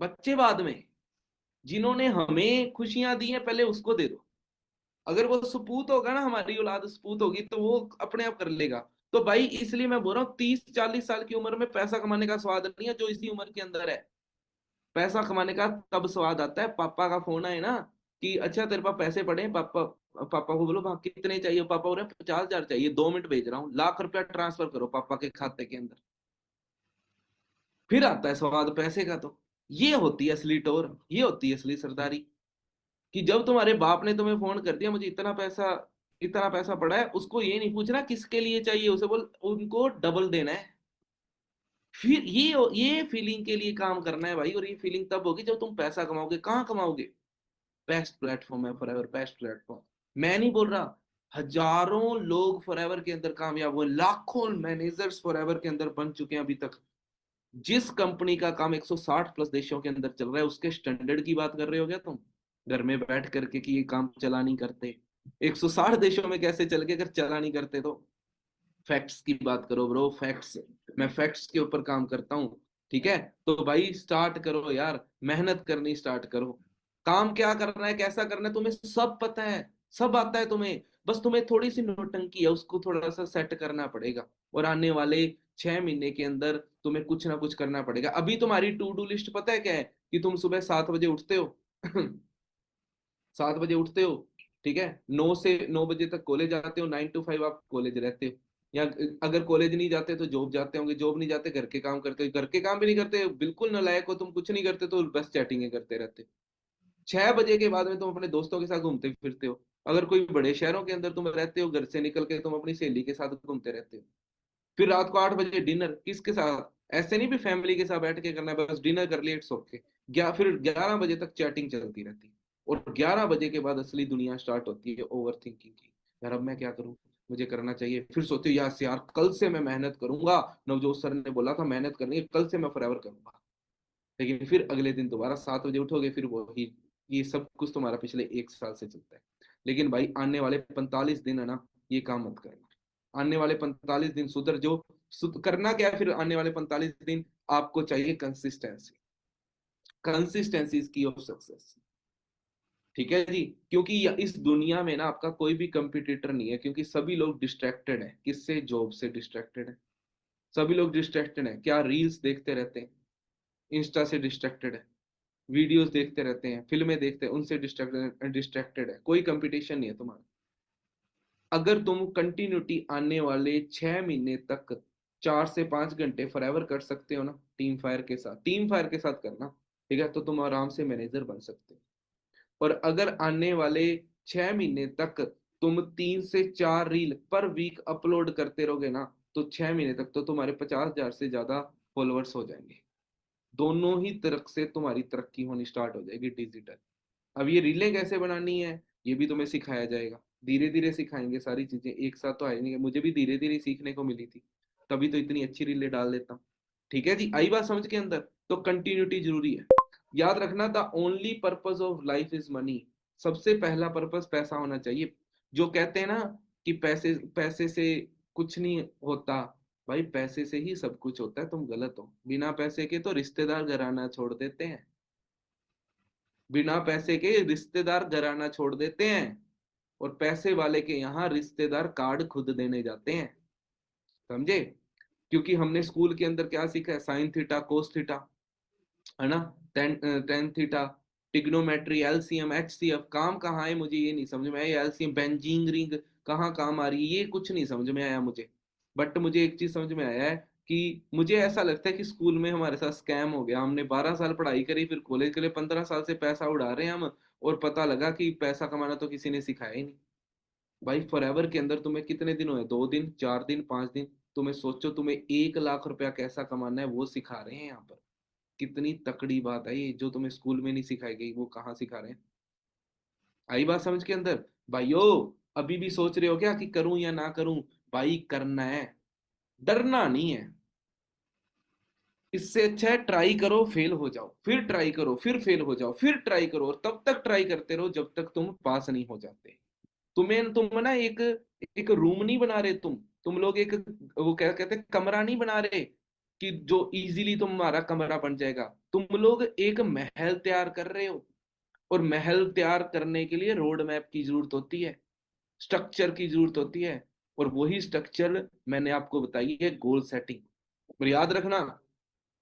बच्चे बाद में, जिन्होंने हमें खुशियां दी हैं पहले उसको दे दो। अगर वो सपूत होगा ना, हमारी औलाद सपूत होगी, तो वो अपने आप कर लेगा। तो भाई इसलिए मैं बोल रहा हूँ, 30-40 साल की उम्र में पैसा कमाने का स्वाद नहीं है जो इसी उम्र के अंदर है। पैसा कमाने का तब स्वाद आता है, पापा का फोन आए ना कि अच्छा तेरे पास पैसे पड़े हैं, पापा, पापा को बोलो हाँ कितने चाहिए, पापा बोल रहे हैं 50,000 चाहिए, 2 मिनट भेज रहा हूँ, लाख रुपया ट्रांसफर करो पापा के खाते के अंदर। फिर आता है स्वाद पैसे का। तो ये होती है असली टोर, ये होती है असली सरदारी। कि जब तुम्हारे बाप ने तुम्हें फोन कर दिया, मुझे इतना पैसा पड़ा है, उसको ये नहीं पूछना किसके लिए चाहिए, उसे बोल उनको डबल देना है। फिर ये फीलिंग के लिए काम करना है भाई। और ये फीलिंग तब होगी जब तुम पैसा कमाओगे। कहाँ कमाओगे? बेस्ट प्लेटफॉर्म है फॉरएवर, बेस्ट प्लेटफॉर्म। मैं नहीं बोल रहा, हजारों लोग फॉरएवर के अंदर कामयाब हुए, लाखों मैनेजर्स फॉरएवर के अंदर बन चुके हैं अभी तक। जिस कंपनी का काम 160 प्लस देशों के अंदर चल रहा है, उसके स्टैंडर्ड की बात कर रहे हो क्या तुम? घर में बैठ करके कि ये काम चला नहीं करते। 160 देशों में कैसे चल गए अगर चला नहीं करते तो? फैक्ट्स की बात करो ब्रो, फैक्ट्स। मैं फैक्ट्स के ऊपर काम करता हूँ, ठीक है? तो भाई स्टार्ट करो यार, मेहनत करनी स्टार्ट करो। काम क्या करना है, कैसा करना है, तुम्हें सब पता है, सब आता है तुम्हें। बस तुम्हें थोड़ी सी नोटंकी है, उसको थोड़ा सा सेट करना पड़ेगा। और आने वाले 6 महीने के अंदर तुम्हें कुछ ना कुछ करना पड़ेगा। अभी तुम्हारी टू डू लिस्ट पता है क्या है? कि तुम सुबह 7 बजे उठते हो 7 बजे उठते हो, ठीक है, 9 से 9 बजे तक कॉलेज आते हो, 9 to 5 आप कॉलेज रहते हो, या अगर कॉलेज नहीं जाते तो जॉब जाते होंगे, जॉब नहीं जाते घर के काम करते हो, घर के काम भी नहीं करते, बिल्कुल नालायक हो तुम, कुछ नहीं करते तो बस चैटिंग करते रहते हो। 6 बजे के बाद में तुम अपने दोस्तों के साथ घूमते फिरते हो, अगर कोई बड़े शहरों के अंदर तुम रहते हो, घर से निकल के तुम अपनी सहेली के साथ घूमते रहते हो। फिर रात को 8 बजे डिनर किसके साथ, ऐसे नहीं भी फैमिली के साथ बैठ के करना है, बस डिनर कर लिया, इट्स ओके। फिर 11 बजे तक चैटिंग चलती रहती है, और 11 बजे के बाद असली दुनिया स्टार्ट होती है ओवर थिंकिंग की। यार अब मैं क्या करूं, मुझे करना चाहिए, फिर सोते हो यार से यार कल से मैं मेहनत करूंगा, नवजोत सर ने बोला था मेहनत करनी है, कल से मैं फॉरएवर करूंगा। लेकिन फिर अगले दिन दोबारा 7 बजे उठोगे, फिर वही, ये सब कुछ तुम्हारा पिछले 1 साल से चलता है। लेकिन भाई आने वाले 45 दिन है ना, ये काम मत करना, आने वाले 45 दिन सुधर जो, करना क्या है फिर आने वाले 45 दिन, आपको चाहिए कंसिस्टेंसी, कंसिस्टेंसी इज की ऑफ सक्सेस। ठीक है जी, क्योंकि इस दुनिया में ना आपका कोई भी कंपटीटर नहीं है, क्योंकि सभी लोग डिस्ट्रैक्टेड है, किससे, जॉब से डिस्ट्रैक्टेड है, सभी लोग डिस्ट्रैक्टेड है, क्या रील्स देखते रहते हैं, इंस्टा से डिस्ट्रैक्टेड है, वीडियोस देखते रहते हैं, फिल्में देखते हैं, उनसे डिस्ट्रैक्टेड डिस्ट्रैक्टेड है, कोई कंपटीशन नहीं है तुम्हारा। अगर तुम कंटिन्यूटी आने वाले 6 महीने तक 4 से 5 घंटे फॉरएवर कर सकते हो ना, टीम फायर के साथ करना, ठीक है, तो तुम आराम से मैनेजर बन सकते हो। और अगर आने वाले 6 महीने तक तुम 3 से 4 रील पर वीक अपलोड करते रहोगे ना, तो 6 महीने तक तो तुम्हारे 50,000 से ज्यादा फॉलोअर्स हो जाएंगे, दोनों ही तरफ से तुम्हारी तरक्की होनी स्टार्ट हो जाएगी डिजिटल। अब ये रीलें कैसे बनानी है, ये भी तुम्हें सिखाया जाएगा, धीरे धीरे सिखाएंगे, सारी चीजें एक साथ तो आई नहीं, मुझे भी धीरे धीरे सीखने को मिली थी, तभी तो इतनी अच्छी रीलें डाल लेता हूँ। ठीक है जी, आई बात समझ के अंदर, तो कंटिन्यूटी जरूरी है। याद रखना, the only purpose of life is money, सबसे पहला पर्पज पैसा होना चाहिए। जो कहते हैं ना कि पैसे पैसे से कुछ नहीं होता, भाई पैसे से ही सब कुछ होता है, तुम गलत हो, बिना पैसे के तो रिश्तेदार घराना छोड़ देते हैं, बिना पैसे के रिश्तेदार घराना छोड़ देते हैं, और पैसे वाले के यहाँ रिश्तेदार कार्ड खुद देने जाते हैं, समझे। क्योंकि हमने स्कूल के अंदर क्या सीखा है, साइन थीटा कोस थीटा, है ना, tan theta, trigonometry, LCM, HCF, काम कहाँ है मुझे ये नहीं समझ में आया, एलसीएम बेंजीन रिंग कहाँ काम आ रही है, ये कुछ नहीं समझ में आया मुझे। बट मुझे एक चीज समझ में आया है कि मुझे ऐसा लगता है कि स्कूल में हमारे साथ स्कैम हो गया, हमने 12 साल पढ़ाई करी, फिर कॉलेज के लिए 15 साल से पैसा उड़ा रहे हैं हम, और पता लगा कि पैसा कमाना तो किसी ने सिखाया ही नहीं। भाई फॉरएवर के अंदर तुम्हें कितने दिन हुए, 2 दिन, 4 दिन, 5 दिन, तुम्हें सोचो, तुम्हें 1 लाख रुपया कैसा कमाना है वो सिखा रहे हैं यहाँ पर। कितनी तकड़ी बात है ये, जो तुम्हें स्कूल में नहीं सिखाई गई वो कहाँ सिखा रहे हैं। आई बात समझ के अंदर भाइयों। अभी भी सोच रहे हो क्या कि करूं या ना करूं, भाई करना है, डरना नहीं है। इससे अच्छा है ट्राई करो, फेल हो जाओ, फिर ट्राई करो, फिर फेल हो जाओ, फिर ट्राई करो, और तब तक ट्राई करते रहो जब तक तुम पास नहीं हो जाते। तुम ना एक एक रूम नहीं बना रहे, तुम लोग एक, वो क्या कहते हैं, कमरा नहीं बना रहे कि जो इजीली तुम्हारा कमरा बन जाएगा, तुम लोग एक महल तैयार कर रहे हो। और महल तैयार करने के लिए रोड मैप की जरूरत होती है, स्ट्रक्चर की जरूरत होती है, और वही स्ट्रक्चर मैंने आपको बताई है, गोल सेटिंग। और याद रखना,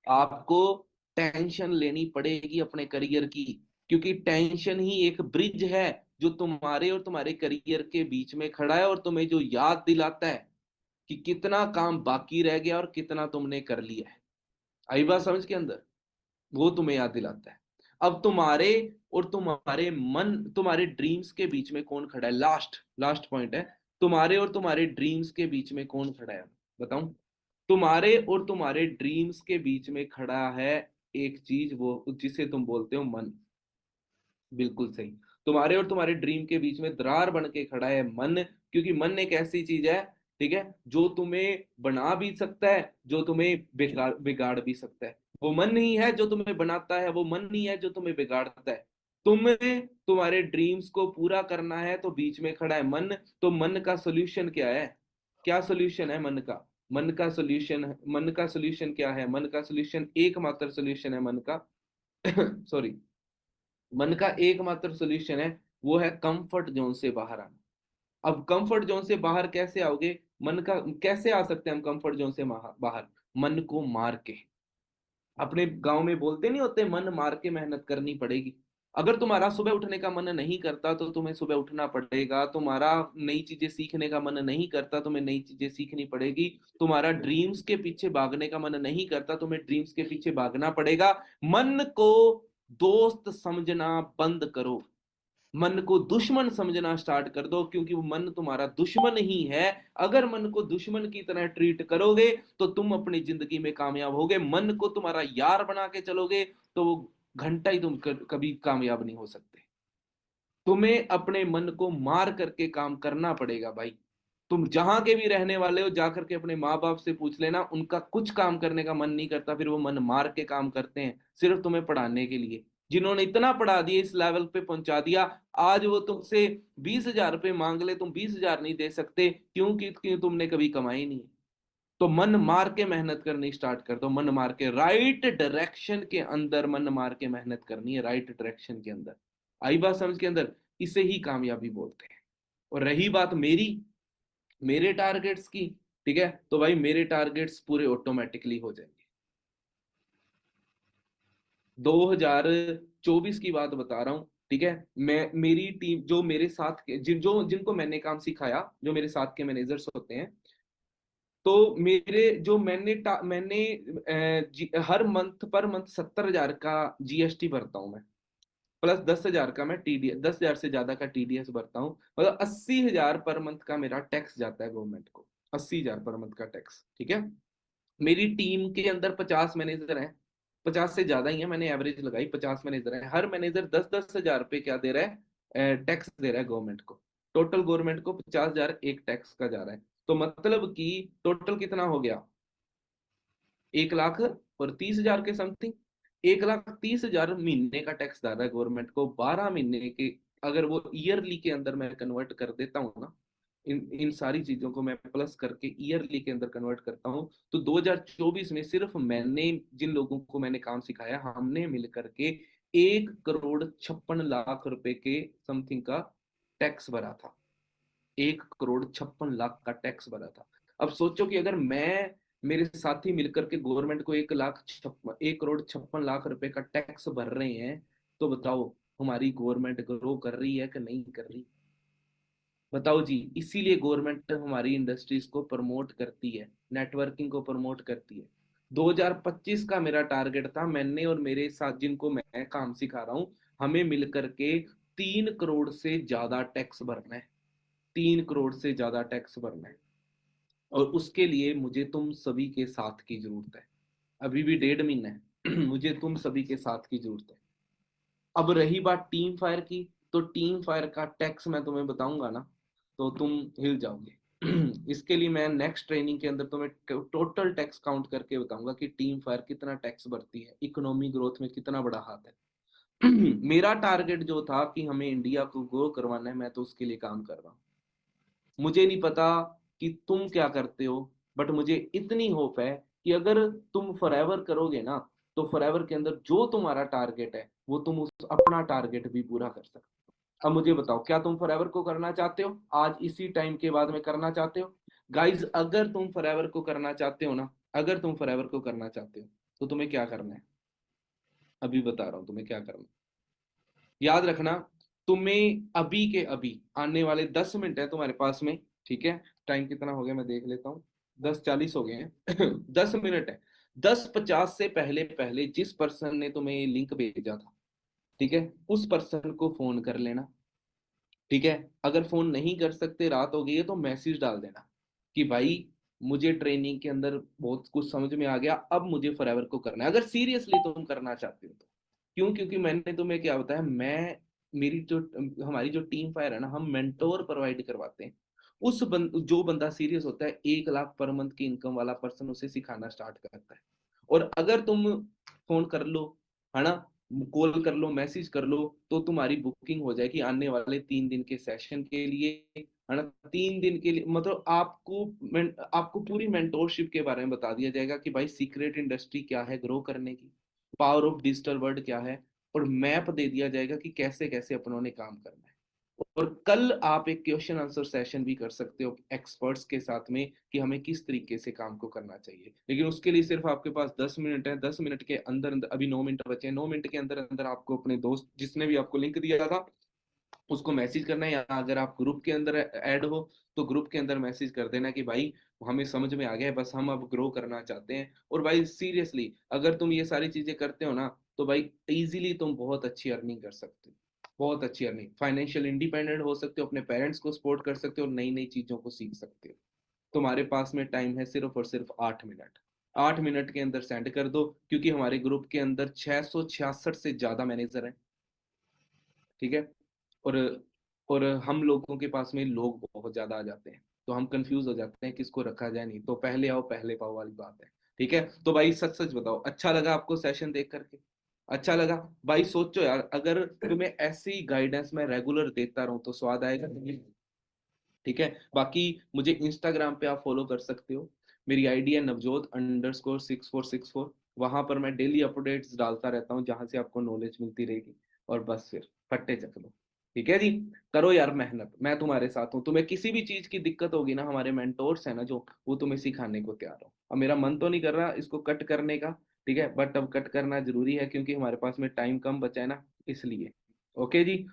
आपको टेंशन लेनी पड़ेगी अपने करियर की, क्योंकि टेंशन ही एक ब्रिज है जो तुम्हारे और तुम्हारे करियर के बीच में खड़ा है, और तुम्हें जो याद दिलाता है कि कितना काम बाकी रह गया और कितना तुमने कर लिया है। आई बात समझ के अंदर, वो तुम्हें याद दिलाता है। अब तुम्हारे और तुम्हारे मन, तुम्हारे ड्रीम्स के बीच में कौन खड़ा है, लास्ट लास्ट पॉइंट है, तुम्हारे और तुम्हारे ड्रीम्स के बीच में कौन खड़ा है, बताऊं। तुम्हारे और तुम्हारे ड्रीम्स के बीच में खड़ा है एक चीज, वो जिसे तुम बोलते हो मन, बिल्कुल सही। तुम्हारे और तुम्हारे ड्रीम के बीच में दरार बन के खड़ा है मन, क्योंकि मन एक ऐसी चीज है, ठीक है, जो तुम्हें बना भी सकता है, जो तुम्हें बिगाड़ बिगाड़ भी सकता है। वो मन ही है जो तुम्हें बनाता है, वो मन ही है जो तुम्हें बिगाड़ता है। तुम्हें तुम्हारे ड्रीम्स को पूरा करना है, तो बीच में खड़ा है मन। तो मन का सोल्यूशन क्या है, क्या सोल्यूशन है मन का, मन का सोल्यूशन क्या है, मन का सोल्यूशन, एकमात्र सोल्यूशन है मन का सॉरी, मन का एकमात्र सोल्यूशन है, वो है कंफर्ट जोन से बाहर आना। अब कंफर्ट जोन से बाहर कैसे आओगे, मन का, कैसे आ सकते हैं हम कंफर्ट जोन से बाहर, मन को मार के। अपने गांव में बोलते नहीं होते, मन मार के मेहनत करनी पड़ेगी। अगर तुम्हारा सुबह उठने का मन नहीं करता तो तुम्हें सुबह उठना पड़ेगा। तुम्हारा नई चीजें सीखने का मन नहीं करता, तुम्हें नई चीजें सीखनी पड़ेगी। तुम्हारा ड्रीम्स के पीछे भागने का मन नहीं करता, तुम्हें ड्रीम्स के पीछे भागना पड़ेगा। मन को दोस्त समझना बंद करो, मन को दुश्मन समझना स्टार्ट कर दो, क्योंकि वो मन तुम्हारा दुश्मन ही है। अगर मन को दुश्मन की तरह ट्रीट करोगे तो तुम अपनी जिंदगी में कामयाब होगे। मन को तुम्हारा यार बना के चलोगे तो वो घंटा ही तुम कभी कामयाब नहीं हो सकते। तुम्हें अपने मन को मार करके काम करना पड़ेगा भाई। तुम जहां के भी रहने वाले हो, जाकर के अपने माँ बाप से पूछ लेना, उनका कुछ काम करने का मन नहीं करता, फिर वो मन मार के काम करते हैं सिर्फ तुम्हें पढ़ाने के लिए। जिन्होंने इतना पढ़ा दिया, इस लेवल पे पहुंचा दिया, आज वो तुमसे 20,000 रुपये मांग ले, तुम 20,000 नहीं दे सकते, क्योंकि तुमने कभी कमाई नहीं। तो मन मार के मेहनत करनी स्टार्ट कर दो, मन मार के, राइट डायरेक्शन के अंदर मन मार के मेहनत करनी है, राइट डायरेक्शन के अंदर। आई बात समझ के अंदर? इसे ही कामयाबी बोलते हैं। और रही बात मेरे टारगेट्स की, ठीक है, तो भाई मेरे टारगेट्स पूरे ऑटोमेटिकली हो जाएंगे। 2024 की बात बता रहा हूँ, ठीक है। मैं, मेरी टीम, जो मेरे साथ के जिनको मैंने काम सिखाया, जो मेरे साथ के मैनेजर्स होते हैं, तो मेरे जो मैंने हर मंथ 70,000 का जीएसटी भरता हूँ मैं, प्लस 10,000 का मैं टीडीएस, 10,000 से ज्यादा का टीडीएस भरता हूँ। मतलब 80,000 पर मंथ का मेरा टैक्स जाता है गवर्नमेंट को, 80,000 पर मंथ का टैक्स, ठीक है। मेरी टीम के अंदर 50 मैनेजर हैं, 50 से ज्यादा ही है, मैंने एवरेज लगाई, 50 मैनेजर हैं। हर मैनेजर 10-10 हजार रुपये क्या दे रहा है, टैक्स दे रहा है गवर्नमेंट को। टोटल गवर्नमेंट को 50,000 एक टैक्स का जा रहा है। तो मतलब कि टोटल कितना हो गया, 1,30,000 के समथिंग। 1,30,000 महीने का टैक्स डाल रहा है गवर्नमेंट को, 12 महीने के। अगर वो ईयरली के अंदर मैं कन्वर्ट कर देता हूँ ना, इन इन सारी चीजों को मैं प्लस करके ईयरली के अंदर कन्वर्ट करता हूँ, तो 2024 में सिर्फ मैंने, जिन लोगों को मैंने काम सिखाया, हमने मिल करके 1,56,00,000 रुपए के समथिंग का टैक्स भरा था। 1,56,00,000 का टैक्स भरा था। अब सोचो कि अगर मैं, मेरे साथी मिलकर के गवर्नमेंट को 1,56,00,000 रुपए का टैक्स भर रहे हैं, तो बताओ हमारी गवर्नमेंट ग्रो कर रही है कि नहीं कर रही? बताओ जी। इसीलिए गवर्नमेंट हमारी इंडस्ट्रीज को प्रमोट करती है, नेटवर्किंग को प्रमोट करती है। 2025 का मेरा टारगेट था, मैंने और मेरे साथ जिनको मैं काम सिखा रहा हूं, हमें मिलकर के 3 करोड़ से ज्यादा टैक्स भरना है। 3 करोड़ से ज्यादा टैक्स भरना है। और उसके लिए मुझे तुम सभी के साथ की जरूरत है। अभी भी 1.5 महीना है मुझे तुम सभी के साथ की जरूरत है। अब रही बात टीम फायर की, तो टीम फायर का टैक्स मैं तुम्हें बताऊंगा ना, तो तुम हिल जाओगे इसके लिए मैं नेक्स्ट ट्रेनिंग के अंदर तुम्हें टोटल टैक्स काउंट करके बताऊंगा कि टीम फायर कितना टैक्स भरती है, इकोनॉमी ग्रोथ में कितना बड़ा हाथ है मेरा टारगेट जो था कि हमें इंडिया को ग्रो करवाना है, मैं तो उसके लिए काम कर रहा हूँ। मुझे नहीं पता कि तुम क्या करते हो, बट मुझे इतनी होप है कि अगर तुम फॉरएवर करोगे ना, तो फॉरएवर के अंदर जो तुम्हारा टारगेट है, वो तुम उस अपना टारगेट भी पूरा कर सकते हो। अब मुझे बताओ, क्या तुम फॉरएवर को करना चाहते हो? आज इसी टाइम के बाद में करना चाहते हो? गाइज, अगर तुम फॉरएवर को करना चाहते हो ना, अगर तुम फॉरएवर को करना चाहते हो, तो तुम्हें क्या करना है? अभी बता रहा हूं तुम्हें क्या करना है। याद रखना, तुम्हें अभी के अभी आने वाले 10 मिनट है तुम्हारे पास में, ठीक है। टाइम कितना हो गया मैं देख लेता हूँ, 10:40 हो गए हैं 10 मिनट है। 10:50 से पहले पहले जिस पर्सन ने तुम्हें ये लिंक भेजा था, ठीक है, उस पर्सन को फोन कर लेना, ठीक है। अगर फोन नहीं कर सकते, रात हो गई है, तो मैसेज डाल देना कि भाई मुझे ट्रेनिंग के अंदर बहुत कुछ समझ में आ गया, अब मुझे फॉरएवर को करना है, अगर सीरियसली तुम करना चाहते हो तो। क्यों? क्योंकि मैंने तुम्हें क्या बताया, मैं, मेरी जो, हमारी जो टीम फायर है ना, हम मेंटोर प्रोवाइड करवाते हैं। जो बंदा सीरियस होता है, 1 लाख पर मंथ की इनकम वाला पर्सन उसे सिखाना स्टार्ट करता है। और अगर तुम फोन कर लो, है ना, कॉल कर लो, मैसेज कर लो, तो तुम्हारी बुकिंग हो जाएगी आने वाले 3 दिन के सेशन के लिए, है ना। 3 दिन के लिए मतलब आपको पूरी मेंटोरशिप के बारे में बता दिया जाएगा कि भाई सीक्रेट इंडस्ट्री क्या है ग्रो करने की, पावर ऑफ डिजिटल वर्ल्ड क्या है, और मैप दे दिया जाएगा कि कैसे कैसे अपनों ने काम करना है। और कल आप एक क्वेश्चन आंसर सेशन भी कर सकते हो एक्सपर्ट्स के साथ में कि हमें किस तरीके से काम को करना चाहिए। लेकिन उसके लिए सिर्फ आपके पास 10 मिनट है, 10 मिनट के अंदर अंदर, अभी 9 मिनट बचे हैं, 9 मिनट के अंदर अंदर आपको अपने दोस्त जिसने भी आपको लिंक दिया था उसको मैसेज करना है, या अगर आप ग्रुप के अंदर ऐड हो तो ग्रुप के अंदर मैसेज कर देना कि भाई हमें समझ में आ गया है, बस हम अब ग्रो करना चाहते हैं। और भाई सीरियसली अगर तुम ये सारी चीजें करते हो ना तो भाई इजीली तुम बहुत अच्छी अर्निंग कर सकते हो, बहुत अच्छी अर्निंग, फाइनेंशियल इंडिपेंडेंट हो सकते हो, अपने पेरेंट्स को सपोर्ट कर सकते हो, नई नई चीजों को सीख सकते हो। तुम्हारे पास में टाइम है सिर्फ और सिर्फ 8 मिनट। 8 मिनट के अंदर सेंड कर दो, क्योंकि हमारे ग्रुप के अंदर 666 से ज्यादा मैनेजर हैं। ठीक है। और और हम लोगों के पास में लोग बहुत ज्यादा आ जाते हैं, तो हम कंफ्यूज हो जाते हैं किसको रखा जाए, नहीं तो पहले आओ पहले पाओ वाली बात है। ठीक है। तो भाई सच सच बताओ, अच्छा लगा आपको सेशन देख करके? अच्छा लगा? भाई सोचो यार, अगर तुम्हें ऐसी गाइडेंस मैं रेगुलर देता रहूं तो स्वाद आएगा तुम्हें। ठीक है। बाकी मुझे इंस्टाग्राम पे आप फॉलो कर सकते हो, मेरी आईडी है navjot_6464। वहां पर मैं डेली अपडेट्स डालता रहता हूँ जहां से आपको नॉलेज मिलती रहेगी। और बस फिर फट्टे चक लो। ठीक है जी। करो यार मेहनत, मैं तुम्हारे साथ हूँ। तुम्हें किसी भी चीज की दिक्कत होगी ना, हमारे मेंटोर्स है ना जो, वो तुम्हें सिखाने को तैयार हो। अब मेरा मन तो नहीं कर रहा इसको कट करने का, ठीक है, बट अब कट करना जरूरी है क्योंकि हमारे पास में टाइम कम बचा है ना, इसलिए। ओके जी।